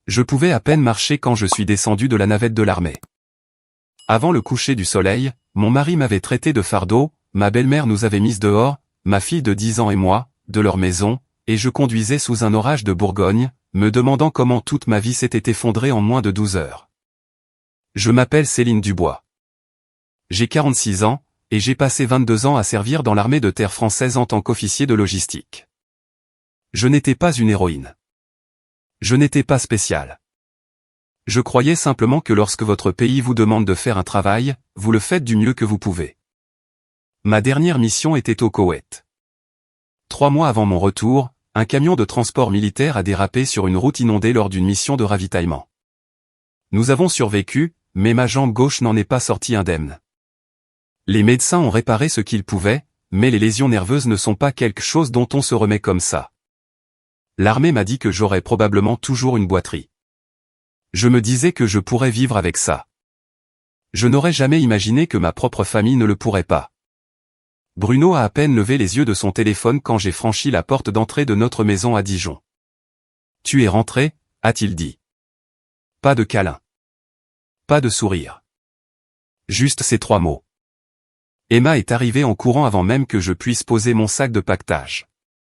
Je pouvais à peine marcher quand je suis descendu de la navette de l'armée. Avant le coucher du soleil, mon mari m'avait traité de fardeau, ma belle-mère nous avait mises dehors, ma fille de 10 ans et moi, de leur maison, et je conduisais sous un orage de Bourgogne, me demandant comment toute ma vie s'était effondrée en moins de 12 heures. Je m'appelle Céline Dubois. J'ai 46 ans, et j'ai passé 22 ans à servir dans l'armée de terre française en tant qu'officier de logistique. Je n'étais pas une héroïne. Je n'étais pas spécial. Je croyais simplement que lorsque votre pays vous demande de faire un travail, vous le faites du mieux que vous pouvez. Ma dernière mission était au Koweït. 3 mois avant mon retour, un camion de transport militaire a dérapé sur une route inondée lors d'une mission de ravitaillement. Nous avons survécu, mais ma jambe gauche n'en est pas sortie indemne. Les médecins ont réparé ce qu'ils pouvaient, mais les lésions nerveuses ne sont pas quelque chose dont on se remet comme ça. L'armée m'a dit que j'aurais probablement toujours une boiterie. Je me disais que je pourrais vivre avec ça. Je n'aurais jamais imaginé que ma propre famille ne le pourrait pas. Bruno a à peine levé les yeux de son téléphone quand j'ai franchi la porte d'entrée de notre maison à Dijon. « Tu es rentré ?» a-t-il dit. Pas de câlin. Pas de sourire. Juste ces 3 mots. Emma est arrivée en courant avant même que je puisse poser mon sac de paquetage.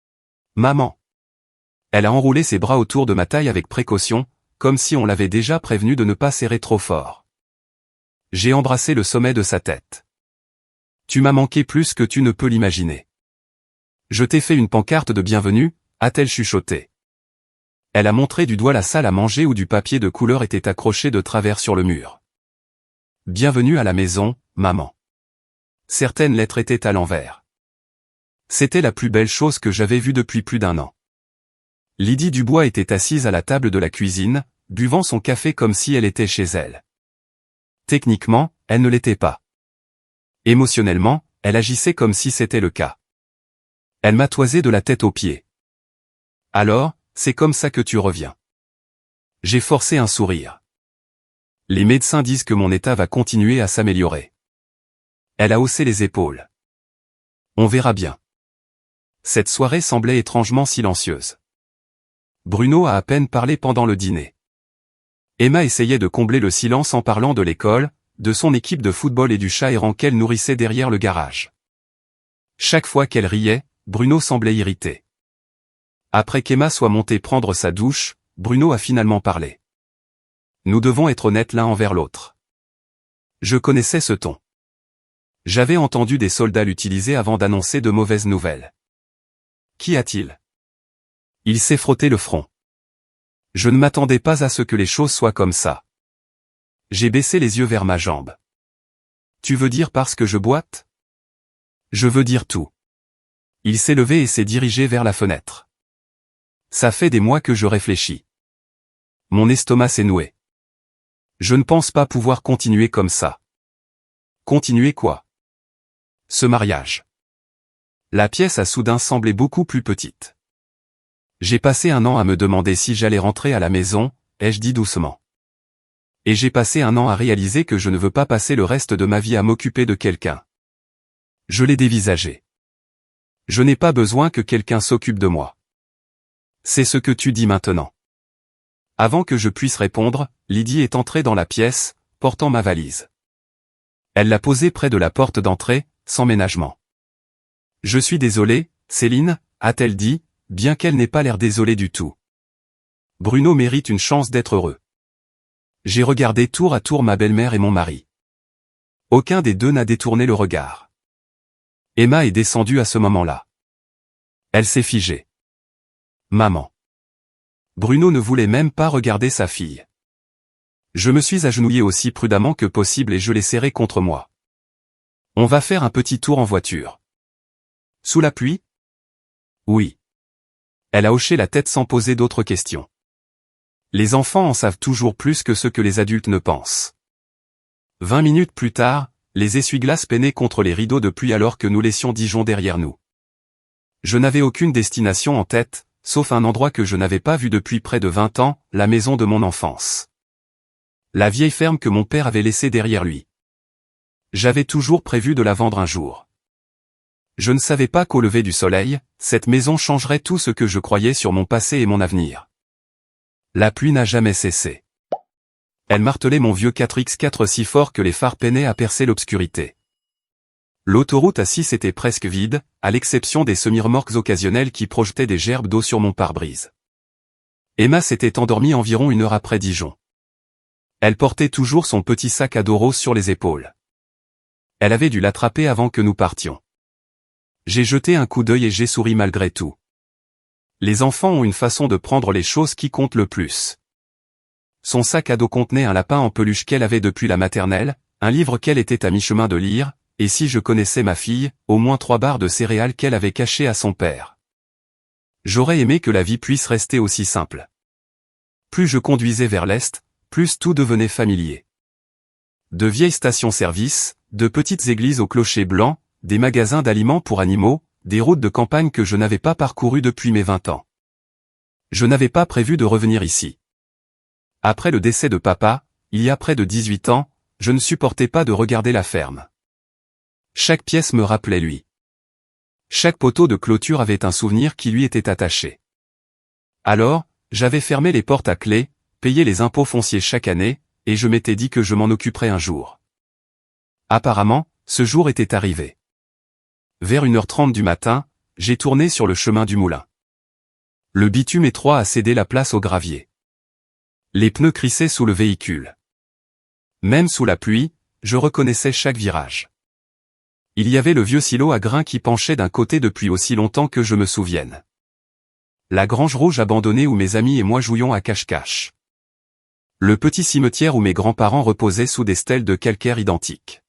« Maman !» Elle a enroulé ses bras autour de ma taille avec précaution, comme si on l'avait déjà prévenu de ne pas serrer trop fort. J'ai embrassé le sommet de sa tête. Tu m'as manqué plus que tu ne peux l'imaginer. Je t'ai fait une pancarte de bienvenue, a-t-elle chuchoté. Elle a montré du doigt la salle à manger où du papier de couleur était accroché de travers sur le mur. Bienvenue à la maison, maman. Certaines lettres étaient à l'envers. C'était la plus belle chose que j'avais vue depuis plus d'1 an. Lydie Dubois était assise à la table de la cuisine, buvant son café comme si elle était chez elle. Techniquement, elle ne l'était pas. Émotionnellement, elle agissait comme si c'était le cas. Elle m'a toisé de la tête aux pieds. Alors, c'est comme ça que tu reviens. J'ai forcé un sourire. Les médecins disent que mon état va continuer à s'améliorer. Elle a haussé les épaules. On verra bien. Cette soirée semblait étrangement silencieuse. Bruno a à peine parlé pendant le dîner. Emma essayait de combler le silence en parlant de l'école, de son équipe de football et du chat errant qu'elle nourrissait derrière le garage. Chaque fois qu'elle riait, Bruno semblait irrité. Après qu'Emma soit montée prendre sa douche, Bruno a finalement parlé. Nous devons être honnêtes l'un envers l'autre. Je connaissais ce ton. J'avais entendu des soldats l'utiliser avant d'annoncer de mauvaises nouvelles. Qu'y a-t-il ? Il s'est frotté le front. Je ne m'attendais pas à ce que les choses soient comme ça. J'ai baissé les yeux vers ma jambe. Tu veux dire parce que je boite ? Je veux dire tout. Il s'est levé et s'est dirigé vers la fenêtre. Ça fait des mois que je réfléchis. Mon estomac s'est noué. Je ne pense pas pouvoir continuer comme ça. Continuer quoi ? Ce mariage. La pièce a soudain semblé beaucoup plus petite. J'ai passé 1 an à me demander si j'allais rentrer à la maison, ai-je dit doucement. Et j'ai passé 1 an à réaliser que je ne veux pas passer le reste de ma vie à m'occuper de quelqu'un. Je l'ai dévisagé. Je n'ai pas besoin que quelqu'un s'occupe de moi. C'est ce que tu dis maintenant. Avant que je puisse répondre, Lydie est entrée dans la pièce, portant ma valise. Elle l'a posée près de la porte d'entrée, sans ménagement. Je suis désolée, Céline, a-t-elle dit, bien qu'elle n'ait pas l'air désolée du tout. Bruno mérite une chance d'être heureux. J'ai regardé tour à tour ma belle-mère et mon mari. Aucun des deux n'a détourné le regard. Emma est descendue à ce moment-là. Elle s'est figée. Maman. Bruno ne voulait même pas regarder sa fille. Je me suis agenouillé aussi prudemment que possible et je l'ai serré contre moi. On va faire un petit tour en voiture. Sous la pluie ? Oui. Elle a hoché la tête sans poser d'autres questions. Les enfants en savent toujours plus que ce que les adultes ne pensent. 20 minutes plus tard, les essuie-glaces peinaient contre les rideaux de pluie alors que nous laissions Dijon derrière nous. Je n'avais aucune destination en tête, sauf un endroit que je n'avais pas vu depuis près de 20 ans, la maison de mon enfance. La vieille ferme que mon père avait laissée derrière lui. J'avais toujours prévu de la vendre un jour. Je ne savais pas qu'au lever du soleil, cette maison changerait tout ce que je croyais sur mon passé et mon avenir. La pluie n'a jamais cessé. Elle martelait mon vieux 4x4 si fort que les phares peinaient à percer l'obscurité. L'autoroute A6 était presque vide, à l'exception des semi-remorques occasionnelles qui projetaient des gerbes d'eau sur mon pare-brise. Emma s'était endormie environ 1 heure après Dijon. Elle portait toujours son petit sac à dos rose sur les épaules. Elle avait dû l'attraper avant que nous partions. J'ai jeté un coup d'œil et j'ai souri malgré tout. Les enfants ont une façon de prendre les choses qui comptent le plus. Son sac à dos contenait un lapin en peluche qu'elle avait depuis la maternelle, un livre qu'elle était à mi-chemin de lire, et si je connaissais ma fille, au moins 3 barres de céréales qu'elle avait cachées à son père. J'aurais aimé que la vie puisse rester aussi simple. Plus je conduisais vers l'est, plus tout devenait familier. De vieilles stations-service, de petites églises au clocher blanc, des magasins d'aliments pour animaux, des routes de campagne que je n'avais pas parcourues depuis mes 20 ans. Je n'avais pas prévu de revenir ici. Après le décès de papa, il y a près de 18 ans, je ne supportais pas de regarder la ferme. Chaque pièce me rappelait lui. Chaque poteau de clôture avait un souvenir qui lui était attaché. Alors, j'avais fermé les portes à clé, payé les impôts fonciers chaque année, et je m'étais dit que je m'en occuperais un jour. Apparemment, ce jour était arrivé. Vers 1h30 du matin, j'ai tourné sur le chemin du moulin. Le bitume étroit a cédé la place au gravier. Les pneus crissaient sous le véhicule. Même sous la pluie, je reconnaissais chaque virage. Il y avait le vieux silo à grains qui penchait d'un côté depuis aussi longtemps que je me souvienne. La grange rouge abandonnée où mes amis et moi jouions à cache-cache. Le petit cimetière où mes grands-parents reposaient sous des stèles de calcaire identiques.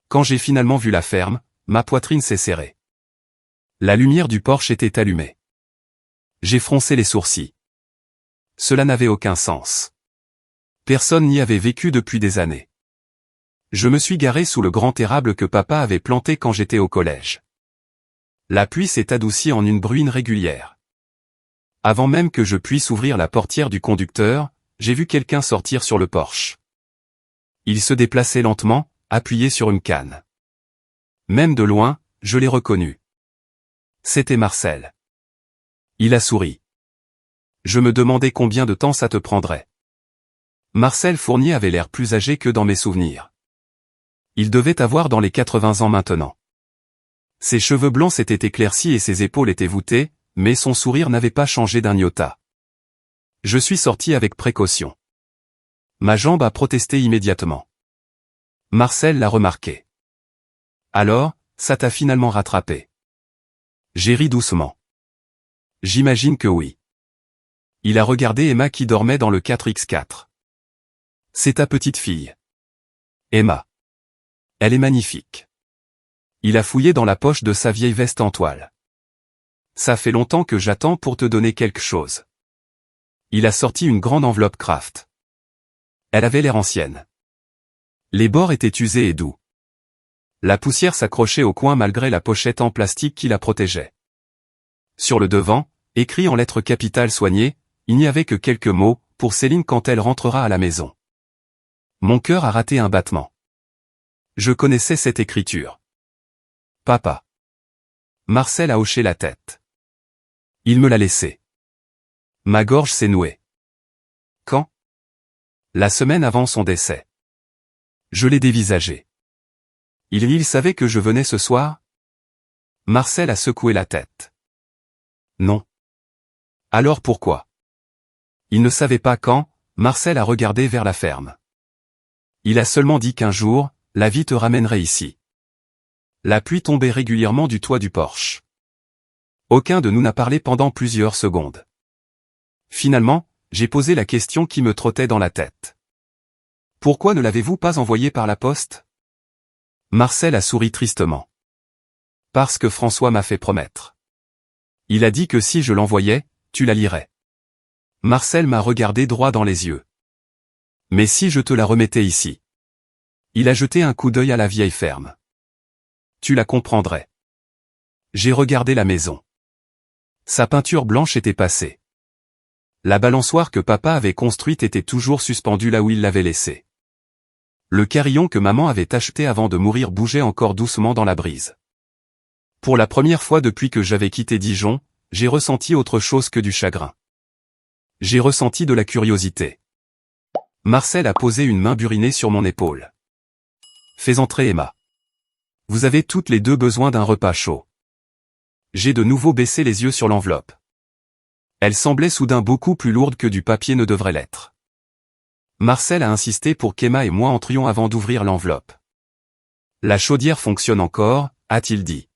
Quand j'ai finalement vu la ferme, ma poitrine s'est serrée. La lumière du porche était allumée. J'ai froncé les sourcils. Cela n'avait aucun sens. Personne n'y avait vécu depuis des années. Je me suis garé sous le grand érable que papa avait planté quand j'étais au collège. La pluie s'est adoucie en une bruine régulière. Avant même que je puisse ouvrir la portière du conducteur, j'ai vu quelqu'un sortir sur le porche. Il se déplaçait lentement, appuyé sur une canne. Même de loin, je l'ai reconnu. C'était Marcel. Il a souri. Je me demandais combien de temps ça te prendrait. Marcel Fournier avait l'air plus âgé que dans mes souvenirs. Il devait avoir dans les 80 ans maintenant. Ses cheveux blancs s'étaient éclaircis et ses épaules étaient voûtées, mais son sourire n'avait pas changé d'un iota. Je suis sorti avec précaution. Ma jambe a protesté immédiatement. Marcel l'a remarqué. Alors, ça t'a finalement rattrapé. J'ai ri doucement. J'imagine que oui. Il a regardé Emma qui dormait dans le 4x4. C'est ta petite fille. Emma. Elle est magnifique. Il a fouillé dans la poche de sa vieille veste en toile. Ça fait longtemps que j'attends pour te donner quelque chose. Il a sorti une grande enveloppe Kraft. Elle avait l'air ancienne. Les bords étaient usés et doux. La poussière s'accrochait au coin malgré la pochette en plastique qui la protégeait. Sur le devant, écrit en lettres capitales soignées, il n'y avait que quelques mots, pour Céline quand elle rentrera à la maison. Mon cœur a raté un battement. Je connaissais cette écriture. Papa. Marcel a hoché la tête. Il me l'a laissé. Ma gorge s'est nouée. Quand? La semaine avant son décès. Je l'ai dévisagé. Il savait que je venais ce soir? Marcel a secoué la tête. Non. Alors pourquoi? Il ne savait pas quand, Marcel a regardé vers la ferme. Il a seulement dit qu'un jour, la vie te ramènerait ici. La pluie tombait régulièrement du toit du porche. Aucun de nous n'a parlé pendant plusieurs secondes. Finalement, j'ai posé la question qui me trottait dans la tête. Pourquoi ne l'avez-vous pas envoyé par la poste? Marcel a souri tristement. Parce que François m'a fait promettre. Il a dit que si je l'envoyais, tu la lirais. Marcel m'a regardé droit dans les yeux. Mais si je te la remettais ici? Il a jeté un coup d'œil à la vieille ferme. Tu la comprendrais. J'ai regardé la maison. Sa peinture blanche était passée. La balançoire que papa avait construite était toujours suspendue là où il l'avait laissée. Le carillon que maman avait acheté avant de mourir bougeait encore doucement dans la brise. Pour la première fois depuis que j'avais quitté Dijon, j'ai ressenti autre chose que du chagrin. J'ai ressenti de la curiosité. Marcel a posé une main burinée sur mon épaule. Fais entrer Emma. Vous avez toutes les deux besoin d'un repas chaud. J'ai de nouveau baissé les yeux sur l'enveloppe. Elle semblait soudain beaucoup plus lourde que du papier ne devrait l'être. Marcel a insisté pour qu'Emma et moi entrions avant d'ouvrir l'enveloppe. La chaudière fonctionne encore, a-t-il dit.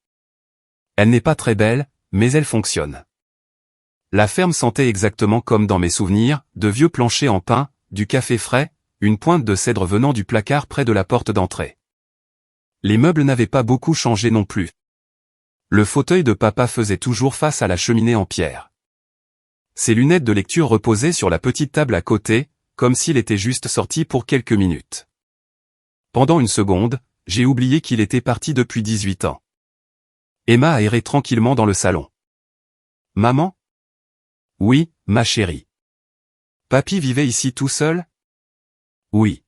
Elle n'est pas très belle, mais elle fonctionne. La ferme sentait exactement comme dans mes souvenirs, de vieux planchers en pin, du café frais, une pointe de cèdre venant du placard près de la porte d'entrée. Les meubles n'avaient pas beaucoup changé non plus. Le fauteuil de papa faisait toujours face à la cheminée en pierre. Ses lunettes de lecture reposaient sur la petite table à côté, comme s'il était juste sorti pour quelques minutes. Pendant une seconde, j'ai oublié qu'il était parti depuis 18 ans. Emma a erré tranquillement dans le salon. « Maman ? » ?»« Oui, ma chérie. »« Papy vivait ici tout seul ? » ?»« Oui. »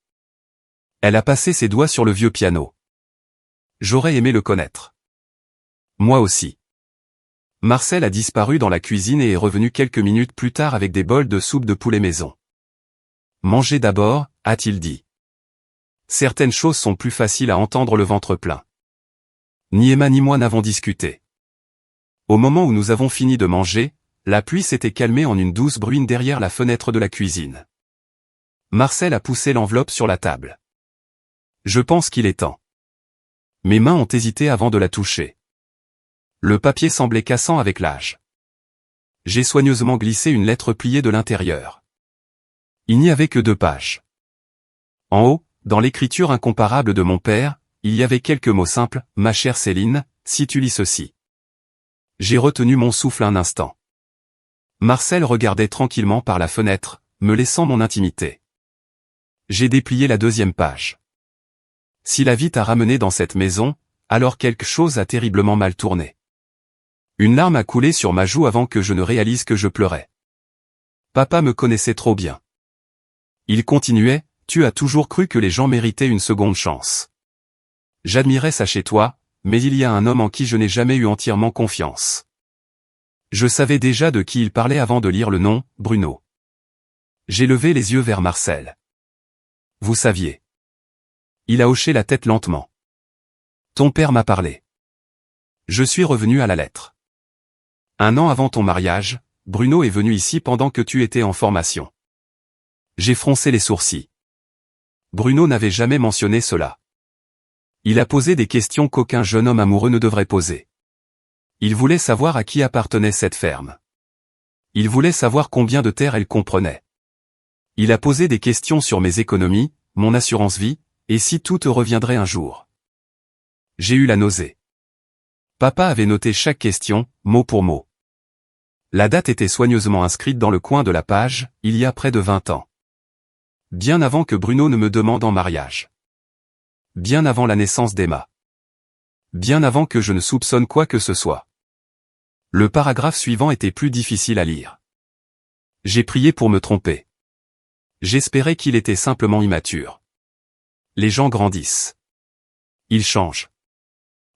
Elle a passé ses doigts sur le vieux piano. J'aurais aimé le connaître. Moi aussi. Marcel a disparu dans la cuisine et est revenu quelques minutes plus tard avec des bols de soupe de poulet maison. « Mangez d'abord, a-t-il dit. Certaines choses sont plus faciles à entendre le ventre plein. Ni Emma ni moi n'avons discuté. Au moment où nous avons fini de manger, la pluie s'était calmée en une douce bruine derrière la fenêtre de la cuisine. Marcel a poussé l'enveloppe sur la table. Je pense qu'il est temps. Mes mains ont hésité avant de la toucher. Le papier semblait cassant avec l'âge. J'ai soigneusement glissé une lettre pliée de l'intérieur. Il n'y avait que 2 pages. En haut, dans l'écriture incomparable de mon père, il y avait quelques mots simples, « Ma chère Céline, si tu lis ceci. » J'ai retenu mon souffle un instant. Marcel regardait tranquillement par la fenêtre, me laissant mon intimité. J'ai déplié la 2e page. Si la vie t'a ramené dans cette maison, alors quelque chose a terriblement mal tourné. Une larme a coulé sur ma joue avant que je ne réalise que je pleurais. Papa me connaissait trop bien. Il continuait, « Tu as toujours cru que les gens méritaient une seconde chance. J'admirais ça chez toi, mais il y a un homme en qui je n'ai jamais eu entièrement confiance. » Je savais déjà de qui il parlait avant de lire le nom, Bruno. J'ai levé les yeux vers Marcel. Vous saviez. Il a hoché la tête lentement. Ton père m'a parlé. Je suis revenu à la lettre. 1 an avant ton mariage, Bruno est venu ici pendant que tu étais en formation. J'ai froncé les sourcils. Bruno n'avait jamais mentionné cela. Il a posé des questions qu'aucun jeune homme amoureux ne devrait poser. Il voulait savoir à qui appartenait cette ferme. Il voulait savoir combien de terres elle comprenait. Il a posé des questions sur mes économies, mon assurance vie, et si tout te reviendrait un jour. J'ai eu la nausée. Papa avait noté chaque question, mot pour mot. La date était soigneusement inscrite dans le coin de la page, il y a près de 20 ans. Bien avant que Bruno ne me demande en mariage. Bien avant la naissance d'Emma. Bien avant que je ne soupçonne quoi que ce soit. Le paragraphe suivant était plus difficile à lire. J'ai prié pour me tromper. J'espérais qu'il était simplement immature. Les gens grandissent. Ils changent.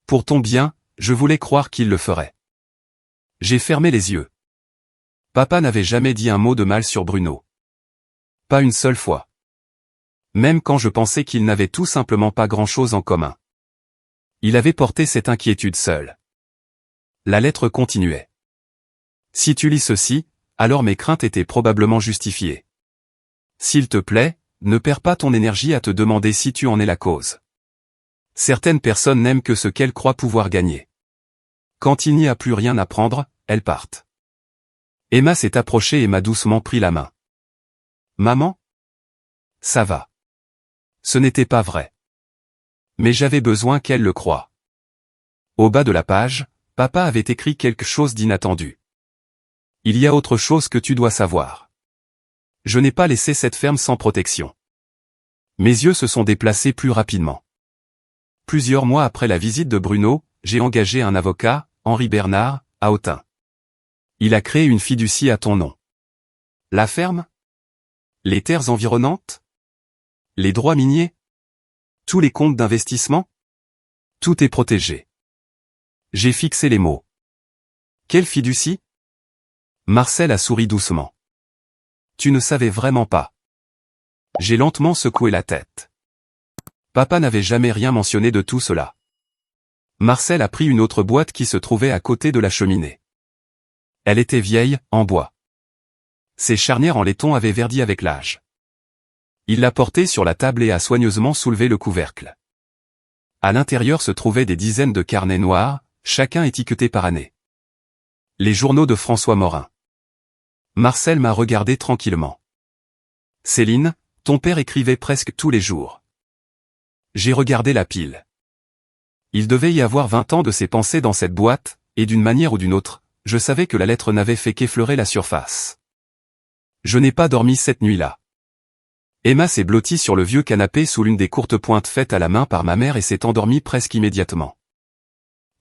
Pour ton bien, je voulais croire qu'il le ferait. J'ai fermé les yeux. Papa n'avait jamais dit un mot de mal sur Bruno. Pas une seule fois. Même quand je pensais qu'ils n'avaient tout simplement pas grand-chose en commun. Il avait porté cette inquiétude seul. La lettre continuait. Si tu lis ceci, alors mes craintes étaient probablement justifiées. S'il te plaît, ne perds pas ton énergie à te demander si tu en es la cause. Certaines personnes n'aiment que ce qu'elles croient pouvoir gagner. Quand il n'y a plus rien à prendre, elles partent. Emma s'est approchée et m'a doucement pris la main. Maman ? Ça va. Ce n'était pas vrai. Mais j'avais besoin qu'elle le croie. Au bas de la page, papa avait écrit quelque chose d'inattendu. Il y a autre chose que tu dois savoir. Je n'ai pas laissé cette ferme sans protection. Mes yeux se sont déplacés plus rapidement. Plusieurs mois après la visite de Bruno, j'ai engagé un avocat, Henri Bernard, à Autun. Il a créé une fiducie à ton nom. La ferme ? Les terres environnantes ? Les droits miniers ? Tous les comptes d'investissement ? Tout est protégé. J'ai fixé les mots. Quelle fiducie ? Marcel a souri doucement. Tu ne savais vraiment pas. J'ai lentement secoué la tête. Papa n'avait jamais rien mentionné de tout cela. Marcel a pris une autre boîte qui se trouvait à côté de la cheminée. Elle était vieille, en bois. Ses charnières en laiton avaient verdi avec l'âge. Il l'a portée sur la table et a soigneusement soulevé le couvercle. À l'intérieur se trouvaient des dizaines de carnets noirs, chacun étiqueté par année. Les journaux de François Morin. Marcel m'a regardé tranquillement. Céline, ton père écrivait presque tous les jours. J'ai regardé la pile. Il devait y avoir 20 ans de ses pensées dans cette boîte, et d'une manière ou d'une autre, je savais que la lettre n'avait fait qu'effleurer la surface. Je n'ai pas dormi cette nuit-là. Emma s'est blottie sur le vieux canapé sous l'une des courtes pointes faites à la main par ma mère et s'est endormie presque immédiatement.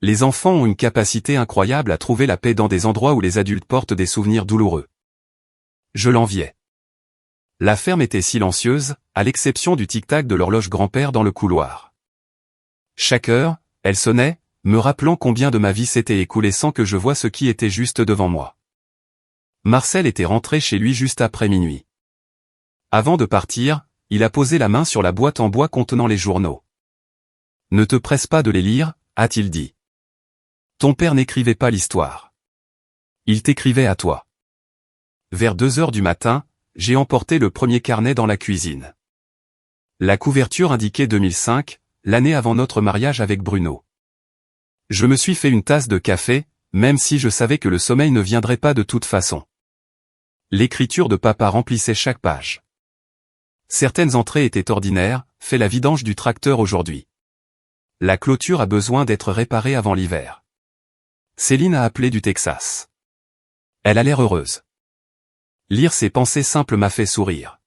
Les enfants ont une capacité incroyable à trouver la paix dans des endroits où les adultes portent des souvenirs douloureux. Je l'enviais. La ferme était silencieuse, à l'exception du tic-tac de l'horloge grand-père dans le couloir. Chaque heure, elle sonnait, me rappelant combien de ma vie s'était écoulée sans que je voie ce qui était juste devant moi. Marcel était rentré chez lui juste après minuit. Avant de partir, il a posé la main sur la boîte en bois contenant les journaux. « Ne te presse pas de les lire, a-t-il dit. Ton père n'écrivait pas l'histoire. Il t'écrivait à toi. » Vers 2 heures du matin, j'ai emporté le premier carnet dans la cuisine. La couverture indiquait 2005, l'année avant notre mariage avec Bruno. Je me suis fait une tasse de café, même si je savais que le sommeil ne viendrait pas de toute façon. L'écriture de papa remplissait chaque page. Certaines entrées étaient ordinaires, fait la vidange du tracteur aujourd'hui. La clôture a besoin d'être réparée avant l'hiver. Céline a appelé du Texas. Elle a l'air heureuse. Lire ses pensées simples m'a fait sourire.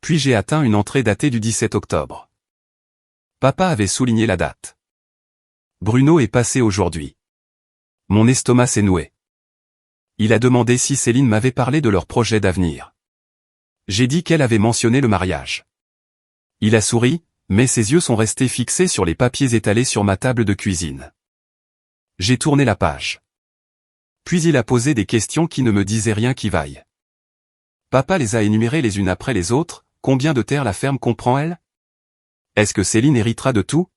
Puis j'ai atteint une entrée datée du 17 octobre. Papa avait souligné la date. Bruno est passé aujourd'hui. Mon estomac s'est noué. Il a demandé si Céline m'avait parlé de leur projet d'avenir. J'ai dit qu'elle avait mentionné le mariage. Il a souri, mais ses yeux sont restés fixés sur les papiers étalés sur ma table de cuisine. J'ai tourné la page. Puis il a posé des questions qui ne me disaient rien qui vaille. Papa les a énumérées les unes après les autres. Combien de terres la ferme comprend-elle? Est-ce que Céline héritera de tout?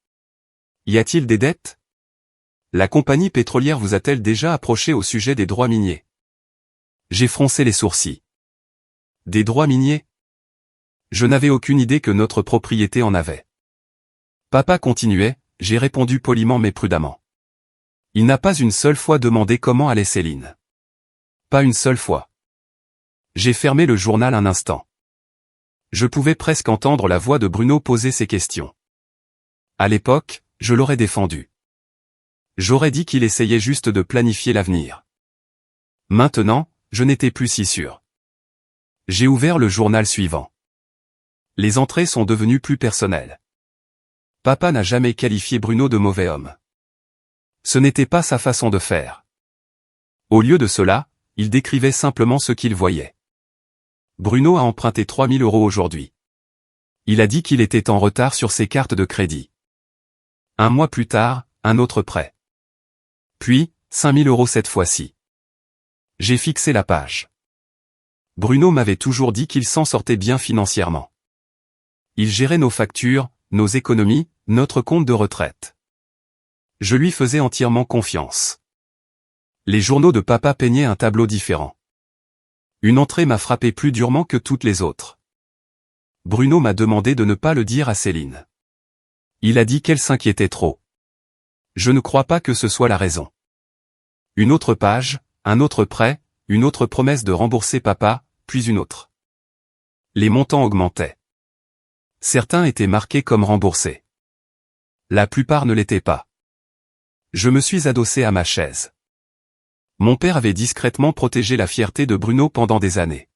Y a-t-il des dettes? La compagnie pétrolière vous a-t-elle déjà approché au sujet des droits miniers? J'ai froncé les sourcils. Des droits miniers? Je n'avais aucune idée que notre propriété en avait. Papa continuait, j'ai répondu poliment mais prudemment. Il n'a pas une seule fois demandé comment allait Céline. Pas une seule fois. J'ai fermé le journal un instant. Je pouvais presque entendre la voix de Bruno poser ses questions. À l'époque, je l'aurais défendu. J'aurais dit qu'il essayait juste de planifier l'avenir. Maintenant, je n'étais plus si sûr. J'ai ouvert le journal suivant. Les entrées sont devenues plus personnelles. Papa n'a jamais qualifié Bruno de mauvais homme. Ce n'était pas sa façon de faire. Au lieu de cela, il décrivait simplement ce qu'il voyait. Bruno a emprunté 3 000 € aujourd'hui. Il a dit qu'il était en retard sur ses cartes de crédit. Un mois plus tard, un autre prêt. Puis, 5 000 € cette fois-ci. J'ai fixé la page. Bruno m'avait toujours dit qu'il s'en sortait bien financièrement. Il gérait nos factures, nos économies, notre compte de retraite. Je lui faisais entièrement confiance. Les journaux de papa peignaient un tableau différent. Une entrée m'a frappé plus durement que toutes les autres. Bruno m'a demandé de ne pas le dire à Céline. Il a dit qu'elle s'inquiétait trop. Je ne crois pas que ce soit la raison. Une autre page, un autre prêt, une autre promesse de rembourser papa, puis une autre. Les montants augmentaient. Certains étaient marqués comme remboursés. La plupart ne l'étaient pas. Je me suis adossé à ma chaise. Mon père avait discrètement protégé la fierté de Bruno pendant des années.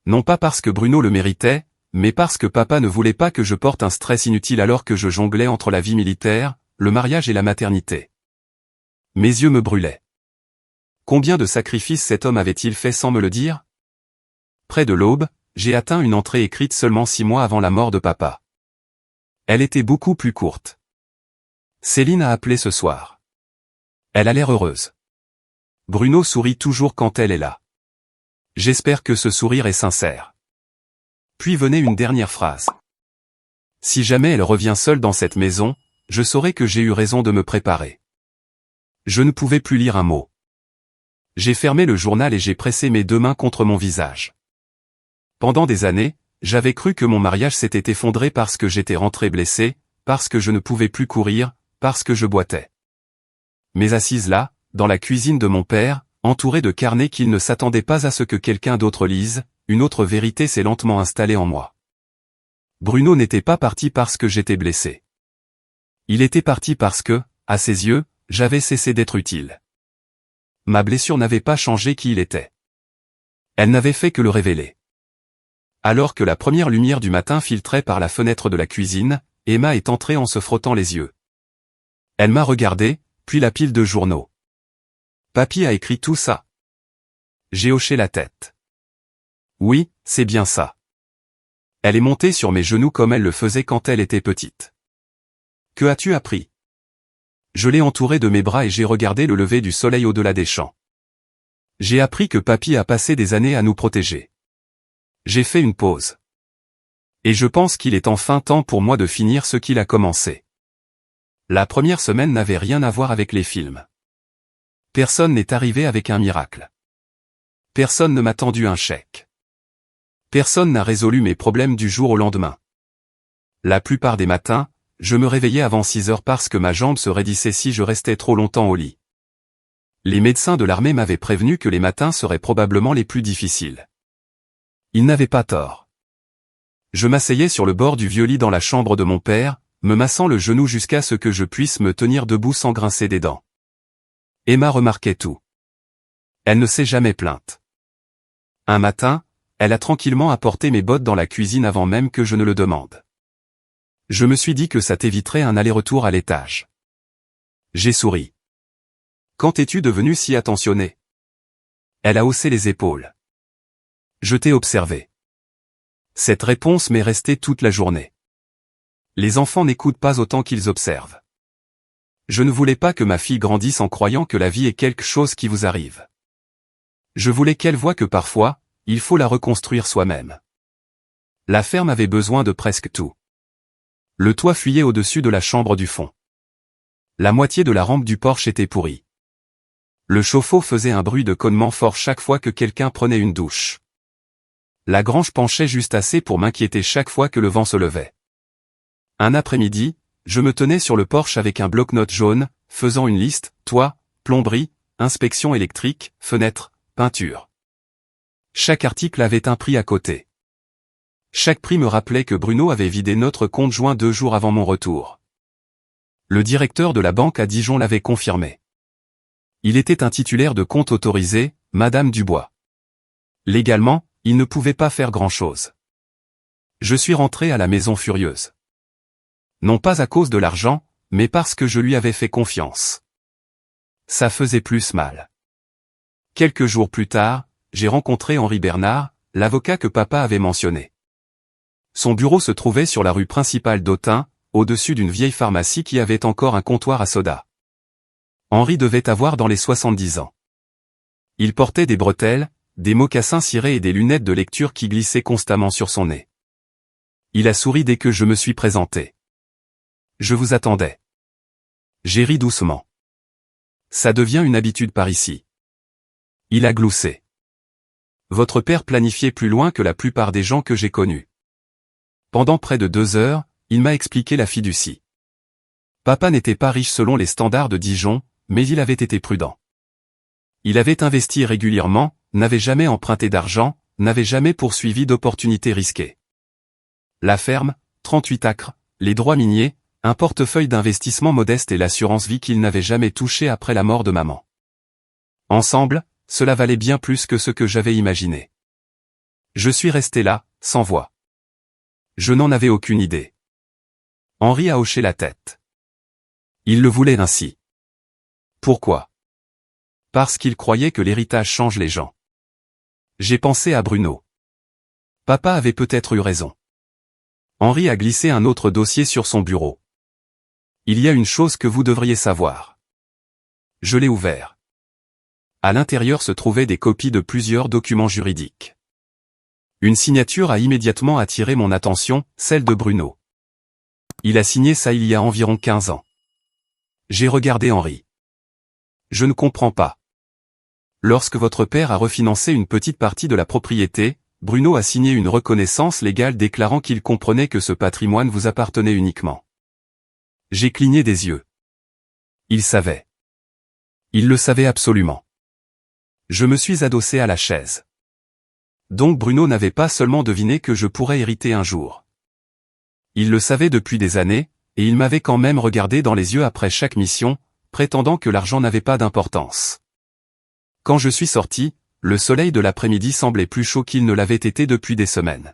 Non pas parce que Bruno le méritait, mais parce que papa ne voulait pas que je porte un stress inutile alors que je jonglais entre la vie militaire, le mariage et la maternité. Mes yeux me brûlaient. Combien de sacrifices cet homme avait-il fait sans me le dire? Près de l'aube, j'ai atteint une entrée écrite seulement 6 mois avant la mort de papa. Elle était beaucoup plus courte. Céline a appelé ce soir. Elle a l'air heureuse. Bruno sourit toujours quand elle est là. J'espère que ce sourire est sincère. Puis venait une dernière phrase. Si jamais elle revient seule dans cette maison, je saurai que j'ai eu raison de me préparer. Je ne pouvais plus lire un mot. J'ai fermé le journal et j'ai pressé mes deux mains contre mon visage. Pendant des années, j'avais cru que mon mariage s'était effondré parce que j'étais rentré blessé, parce que je ne pouvais plus courir, parce que je boitais. Mais assise là, dans la cuisine de mon père, entouré de carnets qu'il ne s'attendait pas à ce que quelqu'un d'autre lise, une autre vérité s'est lentement installée en moi. Bruno n'était pas parti parce que j'étais blessé. Il était parti parce que, à ses yeux, j'avais cessé d'être utile. Ma blessure n'avait pas changé qui il était. Elle n'avait fait que le révéler. Alors que la première lumière du matin filtrait par la fenêtre de la cuisine, Emma est entrée en se frottant les yeux. Elle m'a regardé, puis la pile de journaux. Papy a écrit tout ça. J'ai hoché la tête. Oui, c'est bien ça. Elle est montée sur mes genoux comme elle le faisait quand elle était petite. Que as-tu appris? Je l'ai entourée de mes bras et j'ai regardé le lever du soleil au-delà des champs. J'ai appris que papy a passé des années à nous protéger. J'ai fait une pause. Et je pense qu'il est enfin temps pour moi de finir ce qu'il a commencé. La première semaine n'avait rien à voir avec les films. Personne n'est arrivé avec un miracle. Personne ne m'a tendu un chèque. Personne n'a résolu mes problèmes du jour au lendemain. La plupart des matins, je me réveillais avant 6 heures parce que ma jambe se raidissait si je restais trop longtemps au lit. Les médecins de l'armée m'avaient prévenu que les matins seraient probablement les plus difficiles. Ils n'avaient pas tort. Je m'asseyais sur le bord du vieux lit dans la chambre de mon père, me massant le genou jusqu'à ce que je puisse me tenir debout sans grincer des dents. Emma remarquait tout. Elle ne s'est jamais plainte. Un matin, elle a tranquillement apporté mes bottes dans la cuisine avant même que je ne le demande. Je me suis dit que ça t'éviterait un aller-retour à l'étage. J'ai souri. Quand es-tu devenu si attentionné? Elle a haussé les épaules. Je t'ai observé. Cette réponse m'est restée toute la journée. Les enfants n'écoutent pas autant qu'ils observent. Je ne voulais pas que ma fille grandisse en croyant que la vie est quelque chose qui vous arrive. Je voulais qu'elle voie que parfois, il faut la reconstruire soi-même. La ferme avait besoin de presque tout. Le toit fuyait au-dessus de la chambre du fond. La moitié de la rampe du porche était pourrie. Le chauffe-eau faisait un bruit de cognement fort chaque fois que quelqu'un prenait une douche. La grange penchait juste assez pour m'inquiéter chaque fois que le vent se levait. Un après-midi, je me tenais sur le porche avec un bloc-notes jaune, faisant une liste, toit, plomberie, inspection électrique, fenêtre, peinture. Chaque article avait un prix à côté. Chaque prix me rappelait que Bruno avait vidé notre compte joint 2 jours avant mon retour. Le directeur de la banque à Dijon l'avait confirmé. Il était un titulaire de compte autorisé, Madame Dubois. Légalement, il ne pouvait pas faire grand-chose. Je suis rentré à la maison furieuse. Non pas à cause de l'argent, mais parce que je lui avais fait confiance. Ça faisait plus mal. Quelques jours plus tard, j'ai rencontré Henri Bernard, l'avocat que papa avait mentionné. Son bureau se trouvait sur la rue principale d'Autun, au-dessus d'une vieille pharmacie qui avait encore un comptoir à soda. Henri devait avoir dans les 70 ans. Il portait des bretelles, des mocassins cirés et des lunettes de lecture qui glissaient constamment sur son nez. Il a souri dès que je me suis présenté. Je vous attendais. J'ai ri doucement. Ça devient une habitude par ici. Il a gloussé. Votre père planifiait plus loin que la plupart des gens que j'ai connus. Pendant près de 2 heures, il m'a expliqué la fiducie. Papa n'était pas riche selon les standards de Dijon, mais il avait été prudent. Il avait investi régulièrement, n'avait jamais emprunté d'argent, n'avait jamais poursuivi d'opportunités risquées. La ferme, 38 acres, les droits miniers, un portefeuille d'investissement modeste et l'assurance vie qu'il n'avait jamais touché après la mort de maman. Ensemble, cela valait bien plus que ce que j'avais imaginé. Je suis resté là, sans voix. Je n'en avais aucune idée. Henri a hoché la tête. Il le voulait ainsi. Pourquoi? Parce qu'il croyait que l'héritage change les gens. J'ai pensé à Bruno. Papa avait peut-être eu raison. Henri a glissé un autre dossier sur son bureau. Il y a une chose que vous devriez savoir. Je l'ai ouvert. À l'intérieur se trouvaient des copies de plusieurs documents juridiques. Une signature a immédiatement attiré mon attention, celle de Bruno. Il a signé ça il y a environ 15 ans. J'ai regardé Henri. Je ne comprends pas. Lorsque votre père a refinancé une petite partie de la propriété, Bruno a signé une reconnaissance légale déclarant qu'il comprenait que ce patrimoine vous appartenait uniquement. J'ai cligné des yeux. Il savait. Il le savait absolument. Je me suis adossé à la chaise. Donc Bruno n'avait pas seulement deviné que je pourrais hériter un jour. Il le savait depuis des années, et il m'avait quand même regardé dans les yeux après chaque mission, prétendant que l'argent n'avait pas d'importance. Quand je suis sorti, le soleil de l'après-midi semblait plus chaud qu'il ne l'avait été depuis des semaines.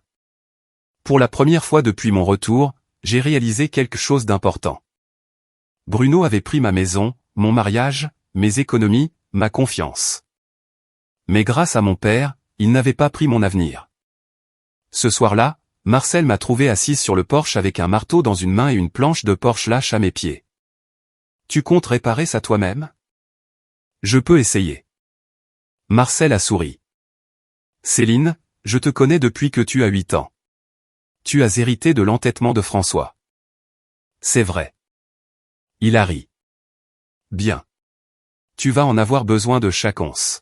Pour la première fois depuis mon retour, j'ai réalisé quelque chose d'important. Bruno avait pris ma maison, mon mariage, mes économies, ma confiance. Mais grâce à mon père, il n'avait pas pris mon avenir. Ce soir-là, Marcel m'a trouvé assise sur le porche avec un marteau dans une main et une planche de porche lâche à mes pieds. Tu comptes réparer ça toi-même? Je peux essayer. Marcel a souri. Céline, je te connais depuis que tu as 8 ans. Tu as hérité de l'entêtement de François. C'est vrai. Il a ri. Bien. Tu vas en avoir besoin de chaque once.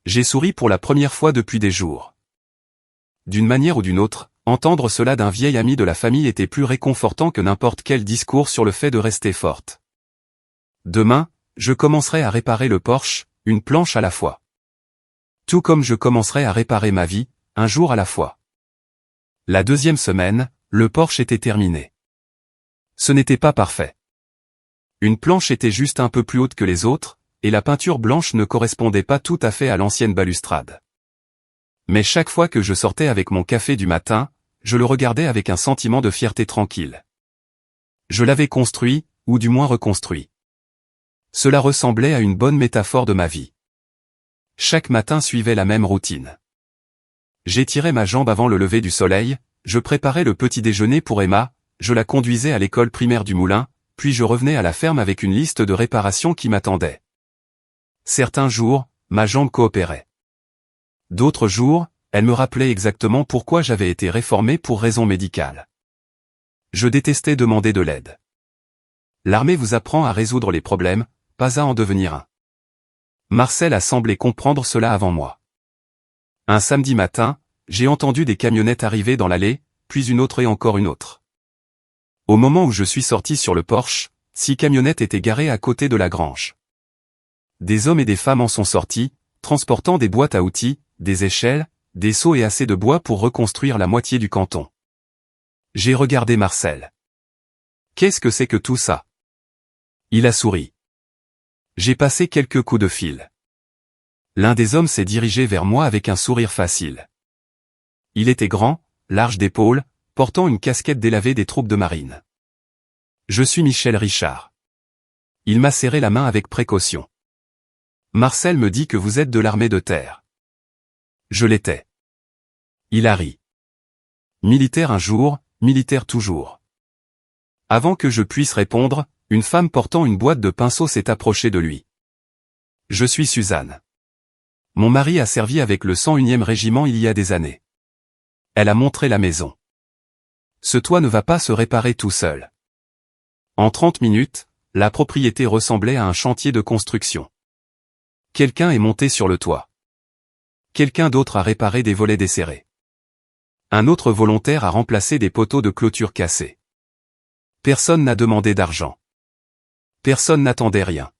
J'ai souri pour la première fois depuis des jours. D'une manière ou d'une autre, entendre cela d'un vieil ami de la famille était plus réconfortant que n'importe quel discours sur le fait de rester forte. Demain, je commencerai à réparer le porche, une planche à la fois. Tout comme je commencerai à réparer ma vie, un jour à la fois. La deuxième semaine, le porche était terminé. Ce n'était pas parfait. Une planche était juste un peu plus haute que les autres, et la peinture blanche ne correspondait pas tout à fait à l'ancienne balustrade. Mais chaque fois que je sortais avec mon café du matin, je le regardais avec un sentiment de fierté tranquille. Je l'avais construit, ou du moins reconstruit. Cela ressemblait à une bonne métaphore de ma vie. Chaque matin suivait la même routine. J'étirais ma jambe avant le lever du soleil, je préparais le petit déjeuner pour Emma, je la conduisais à l'école primaire du Moulin, puis je revenais à la ferme avec une liste de réparations qui m'attendait. Certains jours, ma jambe coopérait. D'autres jours, elle me rappelait exactement pourquoi j'avais été réformé pour raison médicale. Je détestais demander de l'aide. L'armée vous apprend à résoudre les problèmes, pas à en devenir un. Marcel a semblé comprendre cela avant moi. Un samedi matin, j'ai entendu des camionnettes arriver dans l'allée, puis une autre et encore une autre. Au moment où je suis sorti sur le porche, 6 camionnettes étaient garées à côté de la grange. Des hommes et des femmes en sont sortis, transportant des boîtes à outils, des échelles, des seaux et assez de bois pour reconstruire la moitié du canton. J'ai regardé Marcel. Qu'est-ce que c'est que tout ça? Il a souri. J'ai passé quelques coups de fil. L'un des hommes s'est dirigé vers moi avec un sourire facile. Il était grand, large d'épaules, portant une casquette délavée des troupes de marine. Je suis Michel Richard. Il m'a serré la main avec précaution. Marcel me dit que vous êtes de l'armée de terre. Je l'étais. Il a ri. Militaire un jour, militaire toujours. Avant que je puisse répondre, une femme portant une boîte de pinceaux s'est approchée de lui. Je suis Suzanne. Mon mari a servi avec le 101e régiment il y a des années. Elle a montré la maison. Ce toit ne va pas se réparer tout seul. En 30 minutes, la propriété ressemblait à un chantier de construction. Quelqu'un est monté sur le toit. Quelqu'un d'autre a réparé des volets desserrés. Un autre volontaire a remplacé des poteaux de clôture cassés. Personne n'a demandé d'argent. Personne n'attendait rien.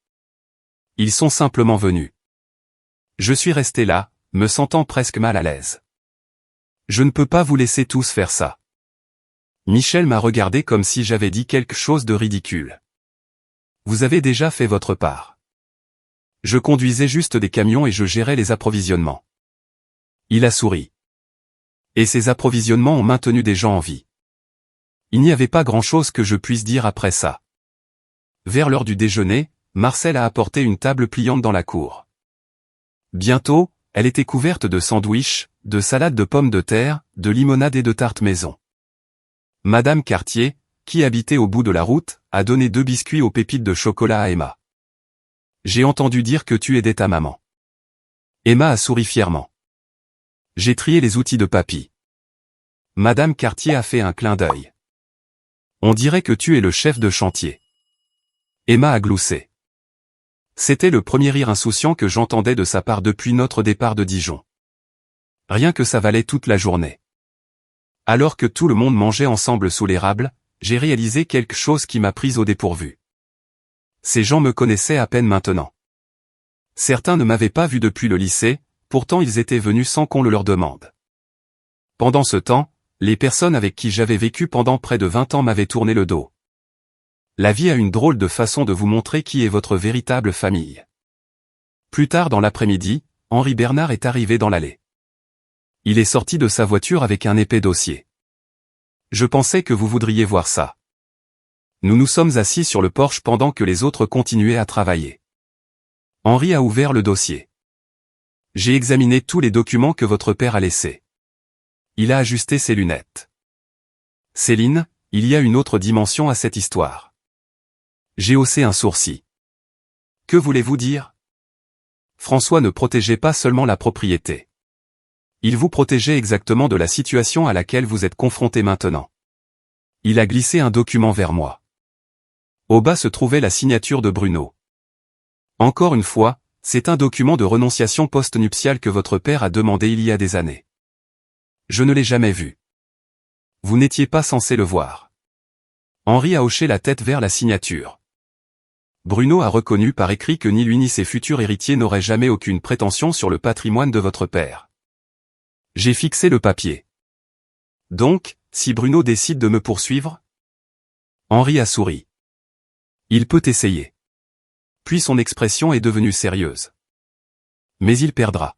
Ils sont simplement venus. Je suis resté là, me sentant presque mal à l'aise. Je ne peux pas vous laisser tous faire ça. Michel m'a regardé comme si j'avais dit quelque chose de ridicule. Vous avez déjà fait votre part. Je conduisais juste des camions et je gérais les approvisionnements. Il a souri. Et ces approvisionnements ont maintenu des gens en vie. Il n'y avait pas grand-chose que je puisse dire après ça. Vers l'heure du déjeuner, Marcel a apporté une table pliante dans la cour. Bientôt, elle était couverte de sandwichs, de salades de pommes de terre, de limonade et de tartes maison. Madame Cartier, qui habitait au bout de la route, a donné 2 biscuits aux pépites de chocolat à Emma. J'ai entendu dire que tu aidais ta maman. Emma a souri fièrement. J'ai trié les outils de papy. Madame Cartier a fait un clin d'œil. On dirait que tu es le chef de chantier. Emma a gloussé. C'était le premier rire insouciant que j'entendais de sa part depuis notre départ de Dijon. Rien que ça valait toute la journée. Alors que tout le monde mangeait ensemble sous l'érable, j'ai réalisé quelque chose qui m'a prise au dépourvu. Ces gens me connaissaient à peine maintenant. Certains ne m'avaient pas vu depuis le lycée, pourtant ils étaient venus sans qu'on le leur demande. Pendant ce temps, les personnes avec qui j'avais vécu pendant près de 20 ans m'avaient tourné le dos. La vie a une drôle de façon de vous montrer qui est votre véritable famille. Plus tard dans l'après-midi, Henri Bernard est arrivé dans l'allée. Il est sorti de sa voiture avec un épais dossier. Je pensais que vous voudriez voir ça. Nous nous sommes assis sur le porche pendant que les autres continuaient à travailler. Henri a ouvert le dossier. J'ai examiné tous les documents que votre père a laissés. Il a ajusté ses lunettes. Céline, il y a une autre dimension à cette histoire. J'ai haussé un sourcil. Que voulez-vous dire? François ne protégeait pas seulement la propriété. Il vous protégeait exactement de la situation à laquelle vous êtes confronté maintenant. Il a glissé un document vers moi. Au bas se trouvait la signature de Bruno. Encore une fois, c'est un document de renonciation post-nuptiale que votre père a demandé il y a des années. Je ne l'ai jamais vu. Vous n'étiez pas censé le voir. Henri a hoché la tête vers la signature. Bruno a reconnu par écrit que ni lui ni ses futurs héritiers n'auraient jamais aucune prétention sur le patrimoine de votre père. J'ai fixé le papier. Donc, si Bruno décide de me poursuivre? Henri a souri. Il peut essayer. Puis son expression est devenue sérieuse. Mais il perdra.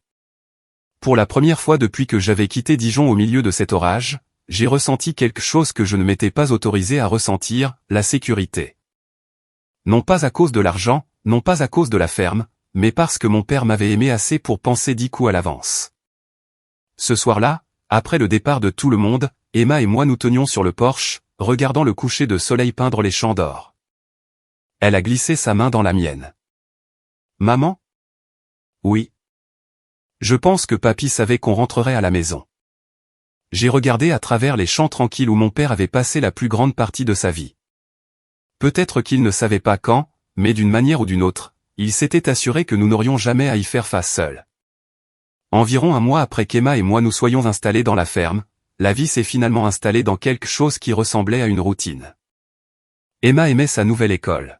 Pour la première fois depuis que j'avais quitté Dijon au milieu de cet orage, j'ai ressenti quelque chose que je ne m'étais pas autorisé à ressentir, la sécurité. Non pas à cause de l'argent, non pas à cause de la ferme, mais parce que mon père m'avait aimé assez pour penser 10 coups à l'avance. Ce soir-là, après le départ de tout le monde, Emma et moi nous tenions sur le porche, regardant le coucher de soleil peindre les champs d'or. Elle a glissé sa main dans la mienne. Maman? Oui. Je pense que papy savait qu'on rentrerait à la maison. J'ai regardé à travers les champs tranquilles où mon père avait passé la plus grande partie de sa vie. Peut-être qu'il ne savait pas quand, mais d'une manière ou d'une autre, il s'était assuré que nous n'aurions jamais à y faire face seuls. Environ un mois après qu'Emma et moi nous soyons installés dans la ferme, la vie s'est finalement installée dans quelque chose qui ressemblait à une routine. Emma aimait sa nouvelle école.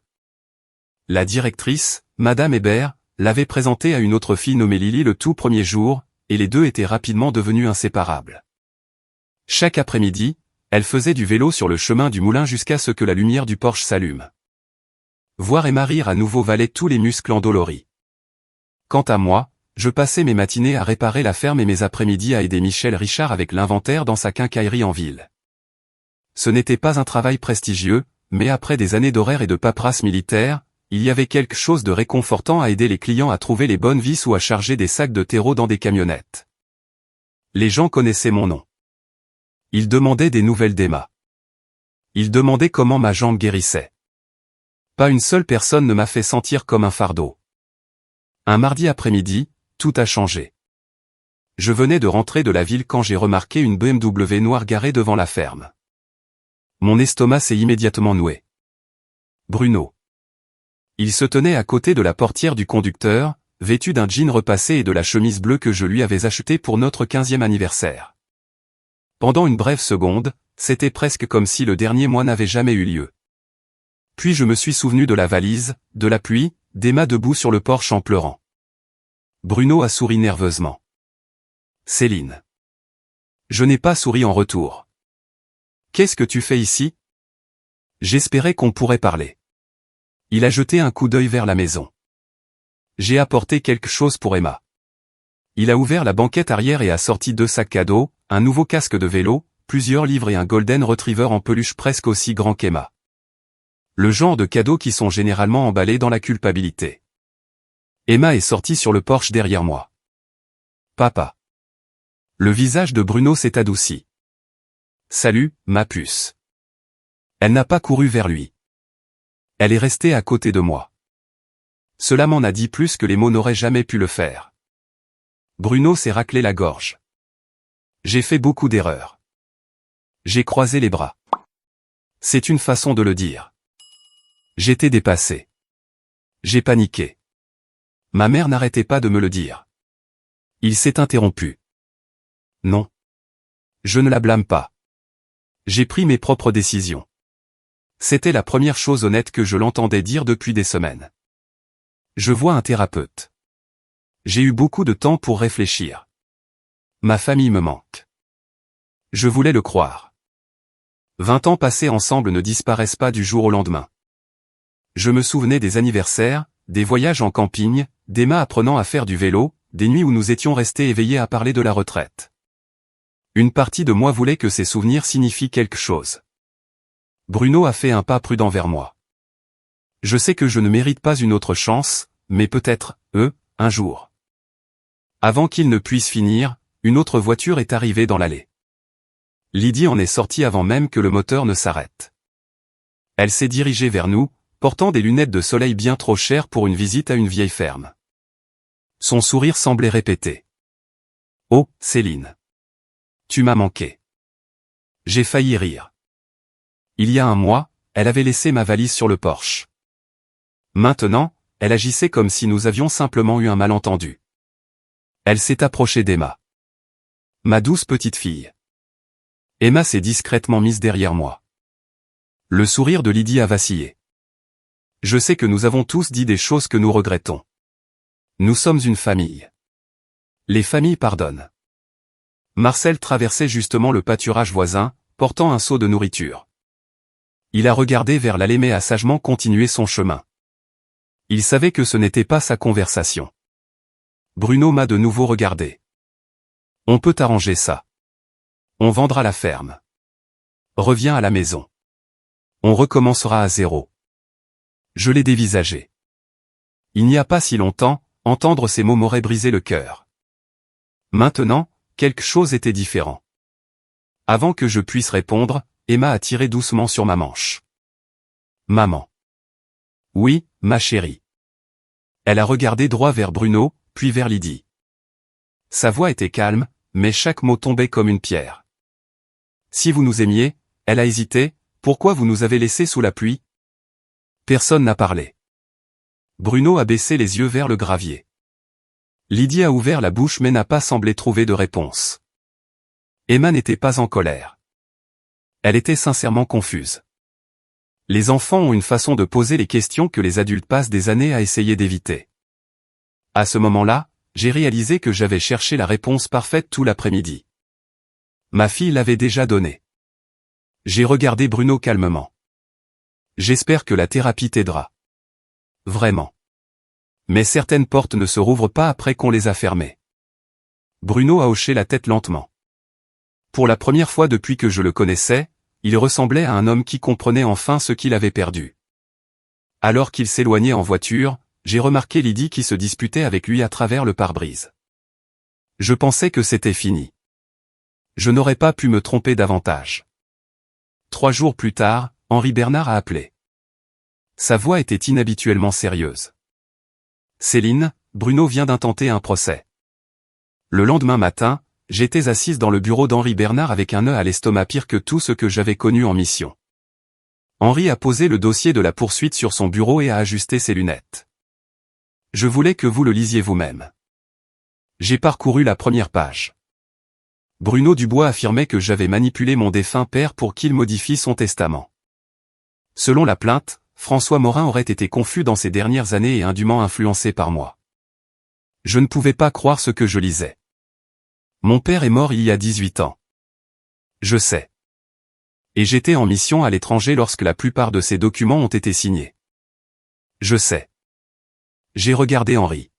La directrice, Madame Hébert, l'avait présentée à une autre fille nommée Lily le tout premier jour, et les deux étaient rapidement devenus inséparables. Chaque après-midi, elle faisait du vélo sur le chemin du moulin jusqu'à ce que la lumière du porche s'allume. Voir Emma rire à nouveau valait tous les muscles endoloris. Quant à moi, je passais mes matinées à réparer la ferme et mes après-midi à aider Michel Richard avec l'inventaire dans sa quincaillerie en ville. Ce n'était pas un travail prestigieux, mais après des années d'horaires et de paperasse militaire, il y avait quelque chose de réconfortant à aider les clients à trouver les bonnes vis ou à charger des sacs de terreau dans des camionnettes. Les gens connaissaient mon nom. Ils demandaient des nouvelles d'Emma. Ils demandaient comment ma jambe guérissait. Pas une seule personne ne m'a fait sentir comme un fardeau. Un mardi après-midi, tout a changé. Je venais de rentrer de la ville quand j'ai remarqué une BMW noire garée devant la ferme. Mon estomac s'est immédiatement noué. Bruno. Il se tenait à côté de la portière du conducteur, vêtu d'un jean repassé et de la chemise bleue que je lui avais achetée pour notre 15e anniversaire. Pendant une brève seconde, c'était presque comme si le dernier mois n'avait jamais eu lieu. Puis je me suis souvenu de la valise, de la pluie, d'Emma debout sur le porche en pleurant. Bruno a souri nerveusement. Céline. Je n'ai pas souri en retour. Qu'est-ce que tu fais ici? J'espérais qu'on pourrait parler. Il a jeté un coup d'œil vers la maison. J'ai apporté quelque chose pour Emma. Il a ouvert la banquette arrière et a sorti 2 sacs cadeaux, un nouveau casque de vélo, plusieurs livres et un Golden Retriever en peluche presque aussi grand qu'Emma. Le genre de cadeaux qui sont généralement emballés dans la culpabilité. Emma est sortie sur le porche derrière moi. Papa. Le visage de Bruno s'est adouci. Salut, ma puce. Elle n'a pas couru vers lui. Elle est restée à côté de moi. Cela m'en a dit plus que les mots n'auraient jamais pu le faire. Bruno s'est raclé la gorge. J'ai fait beaucoup d'erreurs. J'ai croisé les bras. C'est une façon de le dire. J'étais dépassé. J'ai paniqué. Ma mère n'arrêtait pas de me le dire. Il s'est interrompu. Non. Je ne la blâme pas. J'ai pris mes propres décisions. C'était la première chose honnête que je l'entendais dire depuis des semaines. Je vois un thérapeute. J'ai eu beaucoup de temps pour réfléchir. Ma famille me manque. Je voulais le croire. 20 ans passés ensemble ne disparaissent pas du jour au lendemain. Je me souvenais des anniversaires, des voyages en camping, d'Emma apprenant à faire du vélo, des nuits où nous étions restés éveillés à parler de la retraite. Une partie de moi voulait que ces souvenirs signifient quelque chose. Bruno a fait un pas prudent vers moi. Je sais que je ne mérite pas une autre chance, mais peut-être, un jour. Avant qu'il ne puisse finir, une autre voiture est arrivée dans l'allée. Lydie en est sortie avant même que le moteur ne s'arrête. Elle s'est dirigée vers nous, portant des lunettes de soleil bien trop chères pour une visite à une vieille ferme. Son sourire semblait répéter. « Oh, Céline. Tu m'as manqué. » J'ai failli rire. Il y a un mois, elle avait laissé ma valise sur le porche. Maintenant, elle agissait comme si nous avions simplement eu un malentendu. Elle s'est approchée d'Emma. Ma douce petite fille. Emma s'est discrètement mise derrière moi. Le sourire de Lydie a vacillé. Je sais que nous avons tous dit des choses que nous regrettons. Nous sommes une famille. Les familles pardonnent. Marcel traversait justement le pâturage voisin, portant un seau de nourriture. Il a regardé vers l'allée mais a sagement continué son chemin. Il savait que ce n'était pas sa conversation. Bruno m'a de nouveau regardé. On peut arranger ça. On vendra la ferme. Reviens à la maison. On recommencera à zéro. Je l'ai dévisagé. Il n'y a pas si longtemps, entendre ces mots m'aurait brisé le cœur. Maintenant, quelque chose était différent. Avant que je puisse répondre, Emma a tiré doucement sur ma manche. Maman. Oui, ma chérie. Elle a regardé droit vers Bruno, puis vers Lydie. Sa voix était calme, mais chaque mot tombait comme une pierre. Si vous nous aimiez, elle a hésité, pourquoi vous nous avez laissés sous la pluie? Personne n'a parlé. Bruno a baissé les yeux vers le gravier. Lydie a ouvert la bouche mais n'a pas semblé trouver de réponse. Emma n'était pas en colère. Elle était sincèrement confuse. Les enfants ont une façon de poser les questions que les adultes passent des années à essayer d'éviter. À ce moment-là, j'ai réalisé que j'avais cherché la réponse parfaite tout l'après-midi. Ma fille l'avait déjà donnée. J'ai regardé Bruno calmement. J'espère que la thérapie t'aidera. Vraiment. Mais certaines portes ne se rouvrent pas après qu'on les a fermées. Bruno a hoché la tête lentement. Pour la première fois depuis que je le connaissais, il ressemblait à un homme qui comprenait enfin ce qu'il avait perdu. Alors qu'il s'éloignait en voiture, j'ai remarqué Lydie qui se disputait avec lui à travers le pare-brise. Je pensais que c'était fini. Je n'aurais pas pu me tromper davantage. 3 jours plus tard, Henri Bernard a appelé. Sa voix était inhabituellement sérieuse. Céline, Bruno vient d'intenter un procès. Le lendemain matin, j'étais assise dans le bureau d'Henri Bernard avec un nœud à l'estomac pire que tout ce que j'avais connu en mission. Henri a posé le dossier de la poursuite sur son bureau et a ajusté ses lunettes. Je voulais que vous le lisiez vous-même. J'ai parcouru la première page. Bruno Dubois affirmait que j'avais manipulé mon défunt père pour qu'il modifie son testament. Selon la plainte, François Morin aurait été confus dans ces dernières années et indûment influencé par moi. Je ne pouvais pas croire ce que je lisais. Mon père est mort il y a 18 ans. Je sais. Et j'étais en mission à l'étranger lorsque la plupart de ces documents ont été signés. Je sais. J'ai regardé Henri.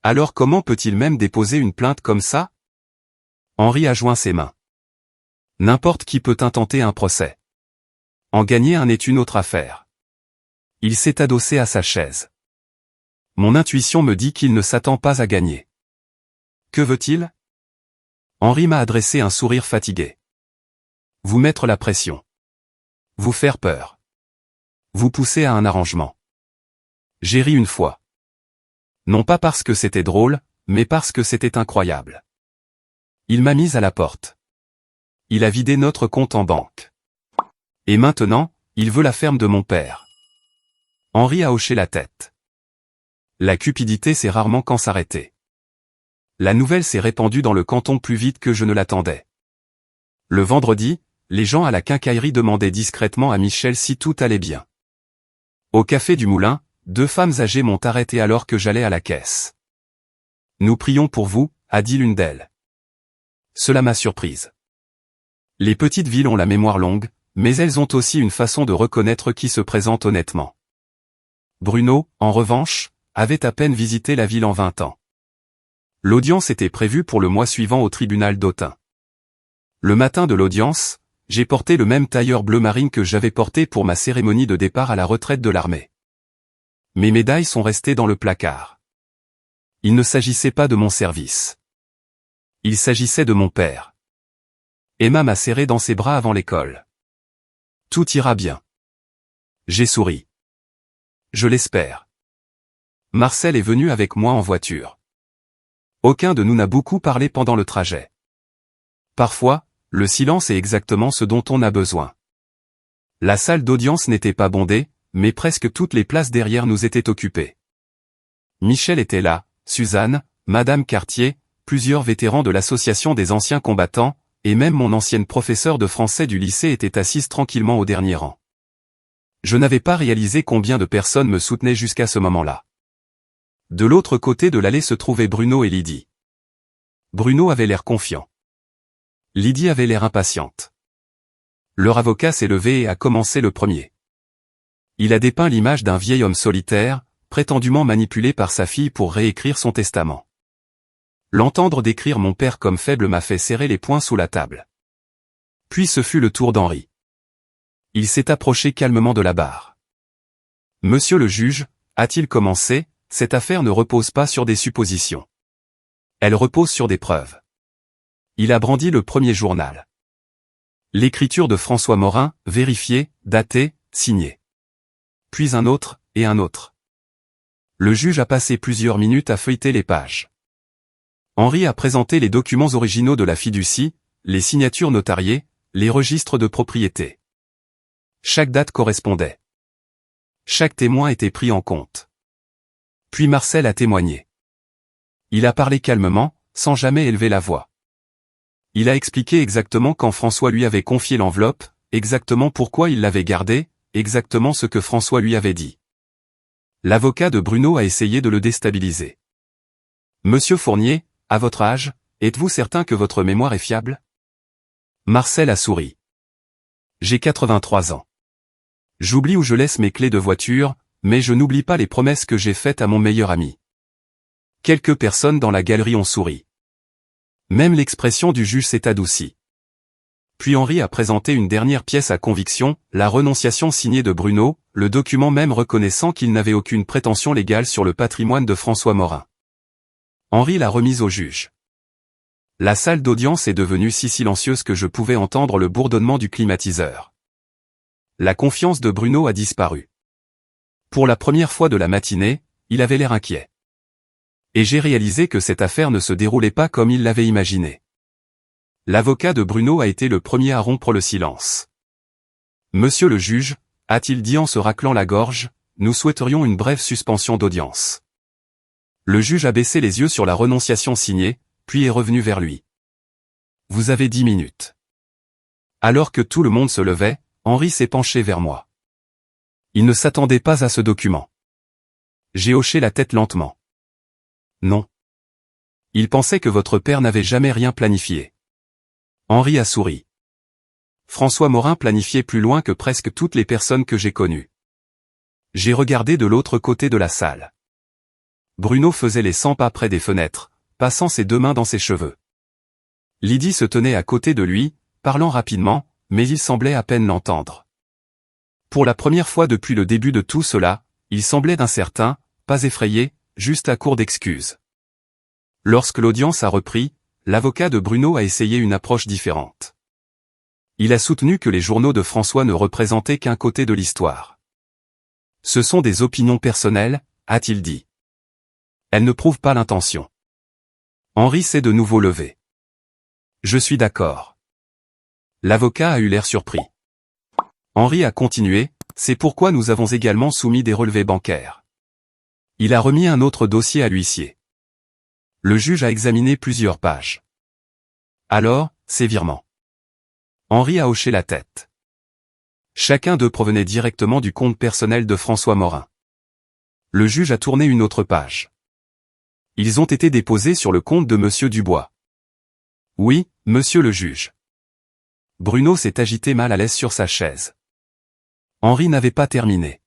Alors comment peut-il même déposer une plainte comme ça? Henri a joint ses mains. N'importe qui peut intenter un procès. En gagner un est une autre affaire. Il s'est adossé à sa chaise. Mon intuition me dit qu'il ne s'attend pas à gagner. Que veut-il? Henri m'a adressé un sourire fatigué. Vous mettre la pression. Vous faire peur. Vous pousser à un arrangement. J'ai ri une fois. Non pas parce que c'était drôle, mais parce que c'était incroyable. Il m'a mise à la porte. Il a vidé notre compte en banque. Et maintenant, il veut la ferme de mon père. Henri a hoché la tête. La cupidité sait rarement quand s'arrêter. La nouvelle s'est répandue dans le canton plus vite que je ne l'attendais. Le vendredi, les gens à la quincaillerie demandaient discrètement à Michel si tout allait bien. Au café du Moulin, 2 femmes âgées m'ont arrêté alors que j'allais à la caisse. « Nous prions pour vous », a dit l'une d'elles. Cela m'a surprise. Les petites villes ont la mémoire longue, mais elles ont aussi une façon de reconnaître qui se présente honnêtement. Bruno, en revanche, avait à peine visité la ville en 20 ans. L'audience était prévue pour le mois suivant au tribunal d'Autun. Le matin de l'audience, j'ai porté le même tailleur bleu marine que j'avais porté pour ma cérémonie de départ à la retraite de l'armée. Mes médailles sont restées dans le placard. Il ne s'agissait pas de mon service. Il s'agissait de mon père. Emma m'a serré dans ses bras avant l'école. Tout ira bien. J'ai souri. Je l'espère. Marcel est venu avec moi en voiture. Aucun de nous n'a beaucoup parlé pendant le trajet. Parfois, le silence est exactement ce dont on a besoin. La salle d'audience n'était pas bondée, mais presque toutes les places derrière nous étaient occupées. Michel était là, Suzanne, Madame Cartier, plusieurs vétérans de l'association des anciens combattants, et même mon ancienne professeure de français du lycée était assise tranquillement au dernier rang. Je n'avais pas réalisé combien de personnes me soutenaient jusqu'à ce moment-là. De l'autre côté de l'allée se trouvaient Bruno et Lydie. Bruno avait l'air confiant. Lydie avait l'air impatiente. Leur avocat s'est levé et a commencé le premier. Il a dépeint l'image d'un vieil homme solitaire, prétendument manipulé par sa fille pour réécrire son testament. L'entendre décrire mon père comme faible m'a fait serrer les poings sous la table. Puis ce fut le tour d'Henri. Il s'est approché calmement de la barre. « Monsieur le juge, a-t-il commencé, cette affaire ne repose pas sur des suppositions. Elle repose sur des preuves. » Il a brandi le premier journal. L'écriture de François Morin, vérifiée, datée, signée. Puis un autre, et un autre. Le juge a passé plusieurs minutes à feuilleter les pages. Henri a présenté les documents originaux de la fiducie, les signatures notariées, les registres de propriété. Chaque date correspondait. Chaque témoin était pris en compte. Puis Marcel a témoigné. Il a parlé calmement, sans jamais élever la voix. Il a expliqué exactement quand François lui avait confié l'enveloppe, exactement pourquoi il l'avait gardée, exactement ce que François lui avait dit. L'avocat de Bruno a essayé de le déstabiliser. « Monsieur Fournier, à votre âge, êtes-vous certain que votre mémoire est fiable ?» Marcel a souri. « J'ai 83 ans. J'oublie où je laisse mes clés de voiture, mais je n'oublie pas les promesses que j'ai faites à mon meilleur ami. » Quelques personnes dans la galerie ont souri. Même l'expression du juge s'est adoucie. Puis Henri a présenté une dernière pièce à conviction, la renonciation signée de Bruno, le document même reconnaissant qu'il n'avait aucune prétention légale sur le patrimoine de François Morin. Henri l'a remise au juge. La salle d'audience est devenue si silencieuse que je pouvais entendre le bourdonnement du climatiseur. La confiance de Bruno a disparu. Pour la première fois de la matinée, il avait l'air inquiet. Et j'ai réalisé que cette affaire ne se déroulait pas comme il l'avait imaginé. L'avocat de Bruno a été le premier à rompre le silence. « Monsieur le juge, a-t-il dit en se raclant la gorge, nous souhaiterions une brève suspension d'audience. » Le juge a baissé les yeux sur la renonciation signée, puis est revenu vers lui. « Vous avez 10 minutes. » Alors que tout le monde se levait, Henri s'est penché vers moi. Il ne s'attendait pas à ce document. J'ai hoché la tête lentement. Non. Il pensait que votre père n'avait jamais rien planifié. Henri a souri. François Morin planifiait plus loin que presque toutes les personnes que j'ai connues. J'ai regardé de l'autre côté de la salle. Bruno faisait les 100 pas près des fenêtres, passant ses 2 mains dans ses cheveux. Lydie se tenait à côté de lui, parlant rapidement, mais il semblait à peine l'entendre. Pour la première fois depuis le début de tout cela, il semblait incertain, pas effrayé, juste à court d'excuses. Lorsque l'audience a repris, l'avocat de Bruno a essayé une approche différente. Il a soutenu que les journaux de François ne représentaient qu'un côté de l'histoire. Ce sont des opinions personnelles, a-t-il dit. Elle ne prouve pas l'intention. Henri s'est de nouveau levé. Je suis d'accord. L'avocat a eu l'air surpris. Henri a continué, c'est pourquoi nous avons également soumis des relevés bancaires. Il a remis un autre dossier à l'huissier. Le juge a examiné plusieurs pages. Alors, ces virements. Henri a hoché la tête. Chacun d'eux provenait directement du compte personnel de François Morin. Le juge a tourné une autre page. Ils ont été déposés sur le compte de Monsieur Dubois. Oui, monsieur le juge. Bruno s'est agité mal à l'aise sur sa chaise. Henri n'avait pas terminé.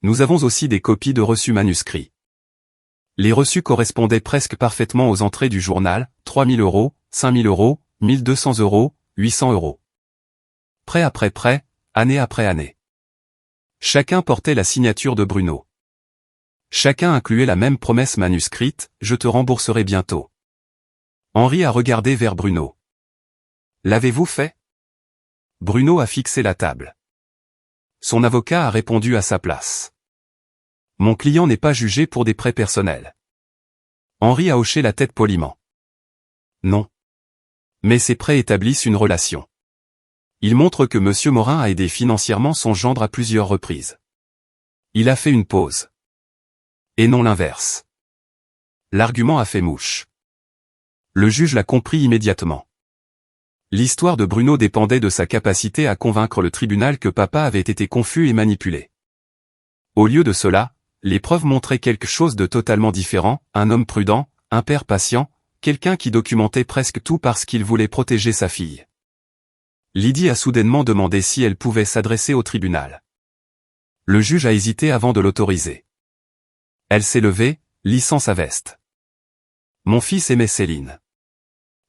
Nous avons aussi des copies de reçus manuscrits. Les reçus correspondaient presque parfaitement aux entrées du journal, 3 000 €, 5 000 €, 1 200 €, 800 €. Prêt après prêt, année après année. Chacun portait la signature de Bruno. Chacun incluait la même promesse manuscrite, je te rembourserai bientôt. Henri a regardé vers Bruno. L'avez-vous fait? Bruno a fixé la table. Son avocat a répondu à sa place. Mon client n'est pas jugé pour des prêts personnels. Henri a hoché la tête poliment. Non. Mais ces prêts établissent une relation. Ils montrent que Monsieur Morin a aidé financièrement son gendre à plusieurs reprises. Il a fait une pause. Et non l'inverse. L'argument a fait mouche. Le juge l'a compris immédiatement. L'histoire de Bruno dépendait de sa capacité à convaincre le tribunal que papa avait été confus et manipulé. Au lieu de cela, les preuves montraient quelque chose de totalement différent, un homme prudent, un père patient, quelqu'un qui documentait presque tout parce qu'il voulait protéger sa fille. Lydie a soudainement demandé si elle pouvait s'adresser au tribunal. Le juge a hésité avant de l'autoriser. Elle s'est levée, lissant sa veste. Mon fils aimait Céline.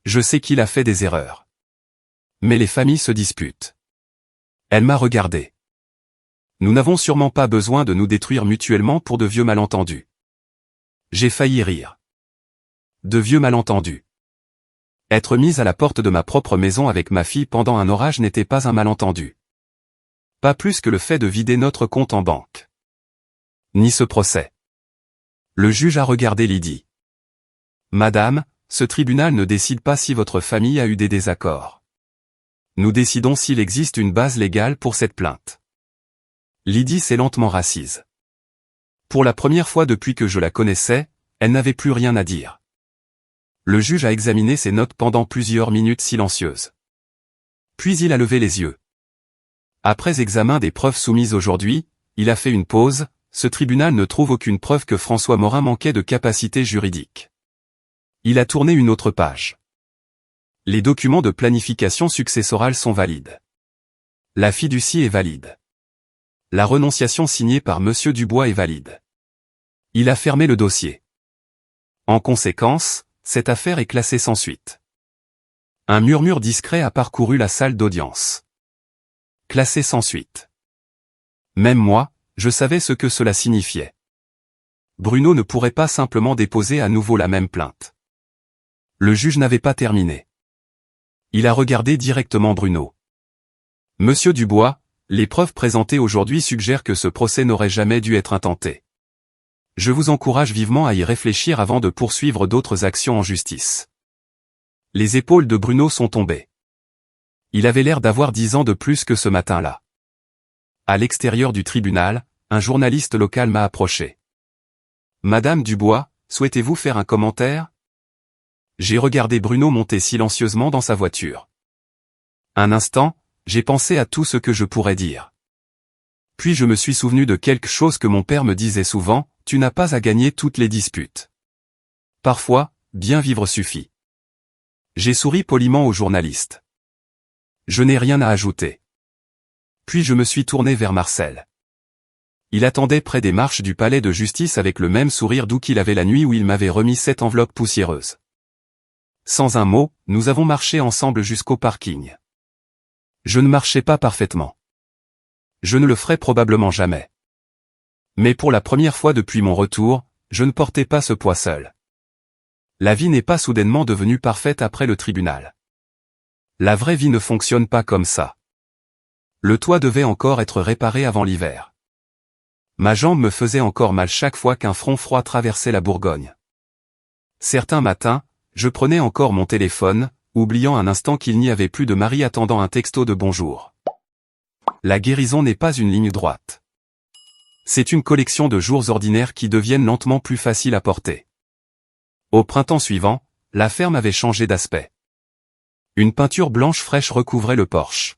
Je sais qu'il a fait des erreurs. Mais les familles se disputent. Elle m'a regardé. Nous n'avons sûrement pas besoin de nous détruire mutuellement pour de vieux malentendus. J'ai failli rire. De vieux malentendus. Être mise à la porte de ma propre maison avec ma fille pendant un orage n'était pas un malentendu. Pas plus que le fait de vider notre compte en banque. Ni ce procès. Le juge a regardé Lydie. Madame, ce tribunal ne décide pas si votre famille a eu des désaccords. Nous décidons s'il existe une base légale pour cette plainte. Lydie s'est lentement rassise. Pour la première fois depuis que je la connaissais, elle n'avait plus rien à dire. Le juge a examiné ses notes pendant plusieurs minutes silencieuses. Puis il a levé les yeux. Après examen des preuves soumises aujourd'hui, il a fait une pause, ce tribunal ne trouve aucune preuve que François Morin manquait de capacité juridique. Il a tourné une autre page. Les documents de planification successorale sont valides. La fiducie est valide. La renonciation signée par Monsieur Dubois est valide. Il a fermé le dossier. En conséquence, cette affaire est classée sans suite. Un murmure discret a parcouru la salle d'audience. Classé sans suite. Même moi, je savais ce que cela signifiait. Bruno ne pourrait pas simplement déposer à nouveau la même plainte. Le juge n'avait pas terminé. Il a regardé directement Bruno. Monsieur Dubois, les preuves présentées aujourd'hui suggèrent que ce procès n'aurait jamais dû être intenté. Je vous encourage vivement à y réfléchir avant de poursuivre d'autres actions en justice. Les épaules de Bruno sont tombées. Il avait l'air d'avoir 10 ans de plus que ce matin-là. À l'extérieur du tribunal, un journaliste local m'a approché. Madame Dubois, souhaitez-vous faire un commentaire? J'ai regardé Bruno monter silencieusement dans sa voiture. Un instant, j'ai pensé à tout ce que je pourrais dire. Puis je me suis souvenu de quelque chose que mon père me disait souvent, tu n'as pas à gagner toutes les disputes. Parfois, bien vivre suffit. J'ai souri poliment au journaliste. Je n'ai rien à ajouter. Puis je me suis tourné vers Marcel. Il attendait près des marches du palais de justice avec le même sourire doux qu'il avait la nuit où il m'avait remis cette enveloppe poussiéreuse. Sans un mot, nous avons marché ensemble jusqu'au parking. Je ne marchais pas parfaitement. Je ne le ferai probablement jamais. Mais pour la première fois depuis mon retour, je ne portais pas ce poids seul. La vie n'est pas soudainement devenue parfaite après le tribunal. La vraie vie ne fonctionne pas comme ça. Le toit devait encore être réparé avant l'hiver. Ma jambe me faisait encore mal chaque fois qu'un front froid traversait la Bourgogne. Certains matins, je prenais encore mon téléphone, oubliant un instant qu'il n'y avait plus de Marie attendant un texto de bonjour. La guérison n'est pas une ligne droite. C'est une collection de jours ordinaires qui deviennent lentement plus faciles à porter. Au printemps suivant, la ferme avait changé d'aspect. Une peinture blanche fraîche recouvrait le porche.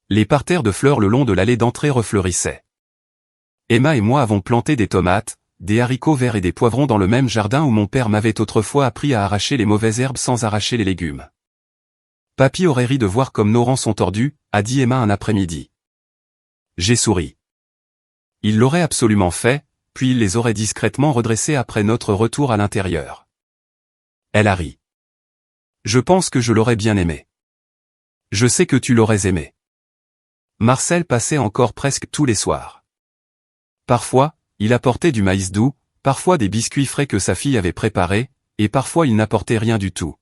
Les parterres de fleurs le long de l'allée d'entrée refleurissaient. Emma et moi avons planté des tomates, des haricots verts et des poivrons dans le même jardin où mon père m'avait autrefois appris à arracher les mauvaises herbes sans arracher les légumes. Papy aurait ri de voir comme nos rangs sont tordus, a dit Emma un après-midi. J'ai souri. Il l'aurait absolument fait, puis il les aurait discrètement redressés après notre retour à l'intérieur. Elle a ri. Je pense que je l'aurais bien aimé. Je sais que tu l'aurais aimé. Marcel passait encore presque tous les soirs. Parfois, il apportait du maïs doux, parfois des biscuits frais que sa fille avait préparés, et parfois il n'apportait rien du tout.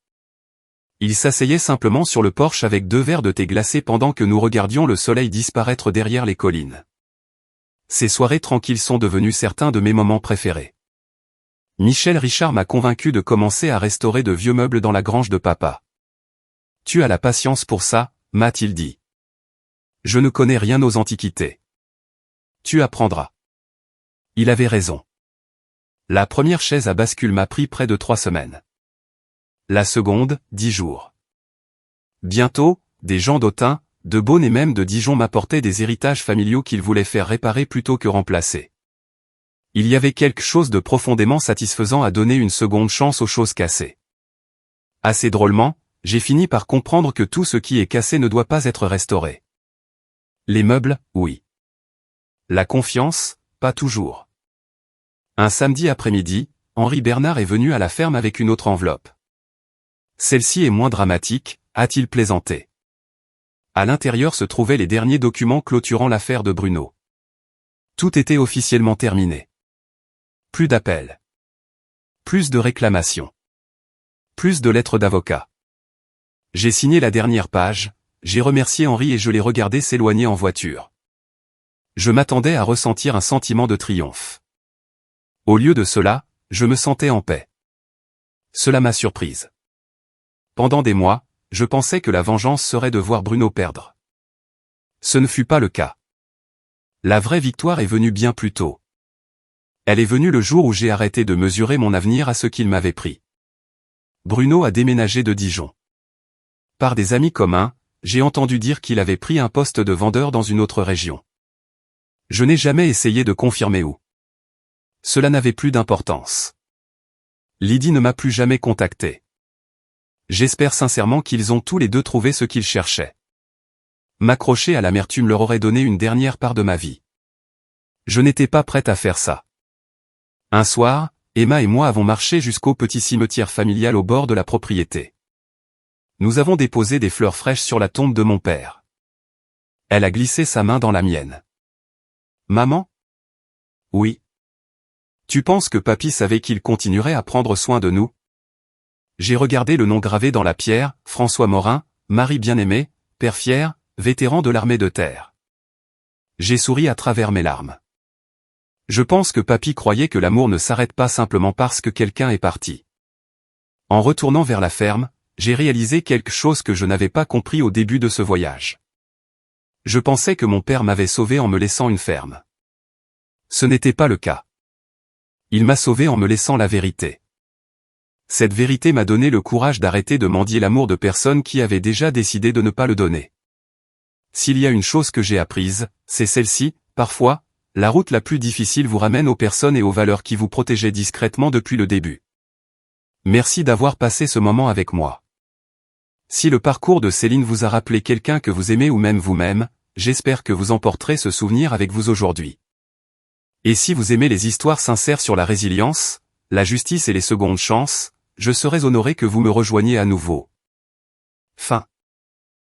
Il s'asseyait simplement sur le porche avec 2 verres de thé glacé pendant que nous regardions le soleil disparaître derrière les collines. Ces soirées tranquilles sont devenues certains de mes moments préférés. Michel Richard m'a convaincu de commencer à restaurer de vieux meubles dans la grange de papa. Tu as la patience pour ça, m'a-t-il dit. Je ne connais rien aux antiquités. Tu apprendras. Il avait raison. La première chaise à bascule m'a pris près de 3 semaines. La seconde, 10 jours. Bientôt, des gens d'Autun, de Beaune et même de Dijon m'apportaient des héritages familiaux qu'ils voulaient faire réparer plutôt que remplacer. Il y avait quelque chose de profondément satisfaisant à donner une seconde chance aux choses cassées. Assez drôlement, j'ai fini par comprendre que tout ce qui est cassé ne doit pas être restauré. Les meubles, oui. La confiance, pas toujours. Un samedi après-midi, Henri Bernard est venu à la ferme avec une autre enveloppe. Celle-ci est moins dramatique, a-t-il plaisanté. À l'intérieur se trouvaient les derniers documents clôturant l'affaire de Bruno. Tout était officiellement terminé. Plus d'appels. Plus de réclamations. Plus de lettres d'avocat. J'ai signé la dernière page, j'ai remercié Henri et je l'ai regardé s'éloigner en voiture. Je m'attendais à ressentir un sentiment de triomphe. Au lieu de cela, je me sentais en paix. Cela m'a surprise. Pendant des mois, je pensais que la vengeance serait de voir Bruno perdre. Ce ne fut pas le cas. La vraie victoire est venue bien plus tôt. Elle est venue le jour où j'ai arrêté de mesurer mon avenir à ce qu'il m'avait pris. Bruno a déménagé de Dijon. Par des amis communs, j'ai entendu dire qu'il avait pris un poste de vendeur dans une autre région. Je n'ai jamais essayé de confirmer où. Cela n'avait plus d'importance. Lydie ne m'a plus jamais contacté. J'espère sincèrement qu'ils ont tous les deux trouvé ce qu'ils cherchaient. M'accrocher à l'amertume leur aurait donné une dernière part de ma vie. Je n'étais pas prête à faire ça. Un soir, Emma et moi avons marché jusqu'au petit cimetière familial au bord de la propriété. Nous avons déposé des fleurs fraîches sur la tombe de mon père. Elle a glissé sa main dans la mienne. Maman? Oui. Tu penses que papy savait qu'il continuerait à prendre soin de nous? J'ai regardé le nom gravé dans la pierre, François Morin, Marie bien-aimée, père fier, vétéran de l'armée de terre. J'ai souri à travers mes larmes. Je pense que papy croyait que l'amour ne s'arrête pas simplement parce que quelqu'un est parti. En retournant vers la ferme, j'ai réalisé quelque chose que je n'avais pas compris au début de ce voyage. Je pensais que mon père m'avait sauvé en me laissant une ferme. Ce n'était pas le cas. Il m'a sauvé en me laissant la vérité. Cette vérité m'a donné le courage d'arrêter de mendier l'amour de personnes qui avaient déjà décidé de ne pas le donner. S'il y a une chose que j'ai apprise, c'est celle-ci, parfois, la route la plus difficile vous ramène aux personnes et aux valeurs qui vous protégeaient discrètement depuis le début. Merci d'avoir passé ce moment avec moi. Si le parcours de Céline vous a rappelé quelqu'un que vous aimez ou même vous-même, j'espère que vous emporterez ce souvenir avec vous aujourd'hui. Et si vous aimez les histoires sincères sur la résilience, la justice et les secondes chances, je serais honoré que vous me rejoigniez à nouveau. Fin.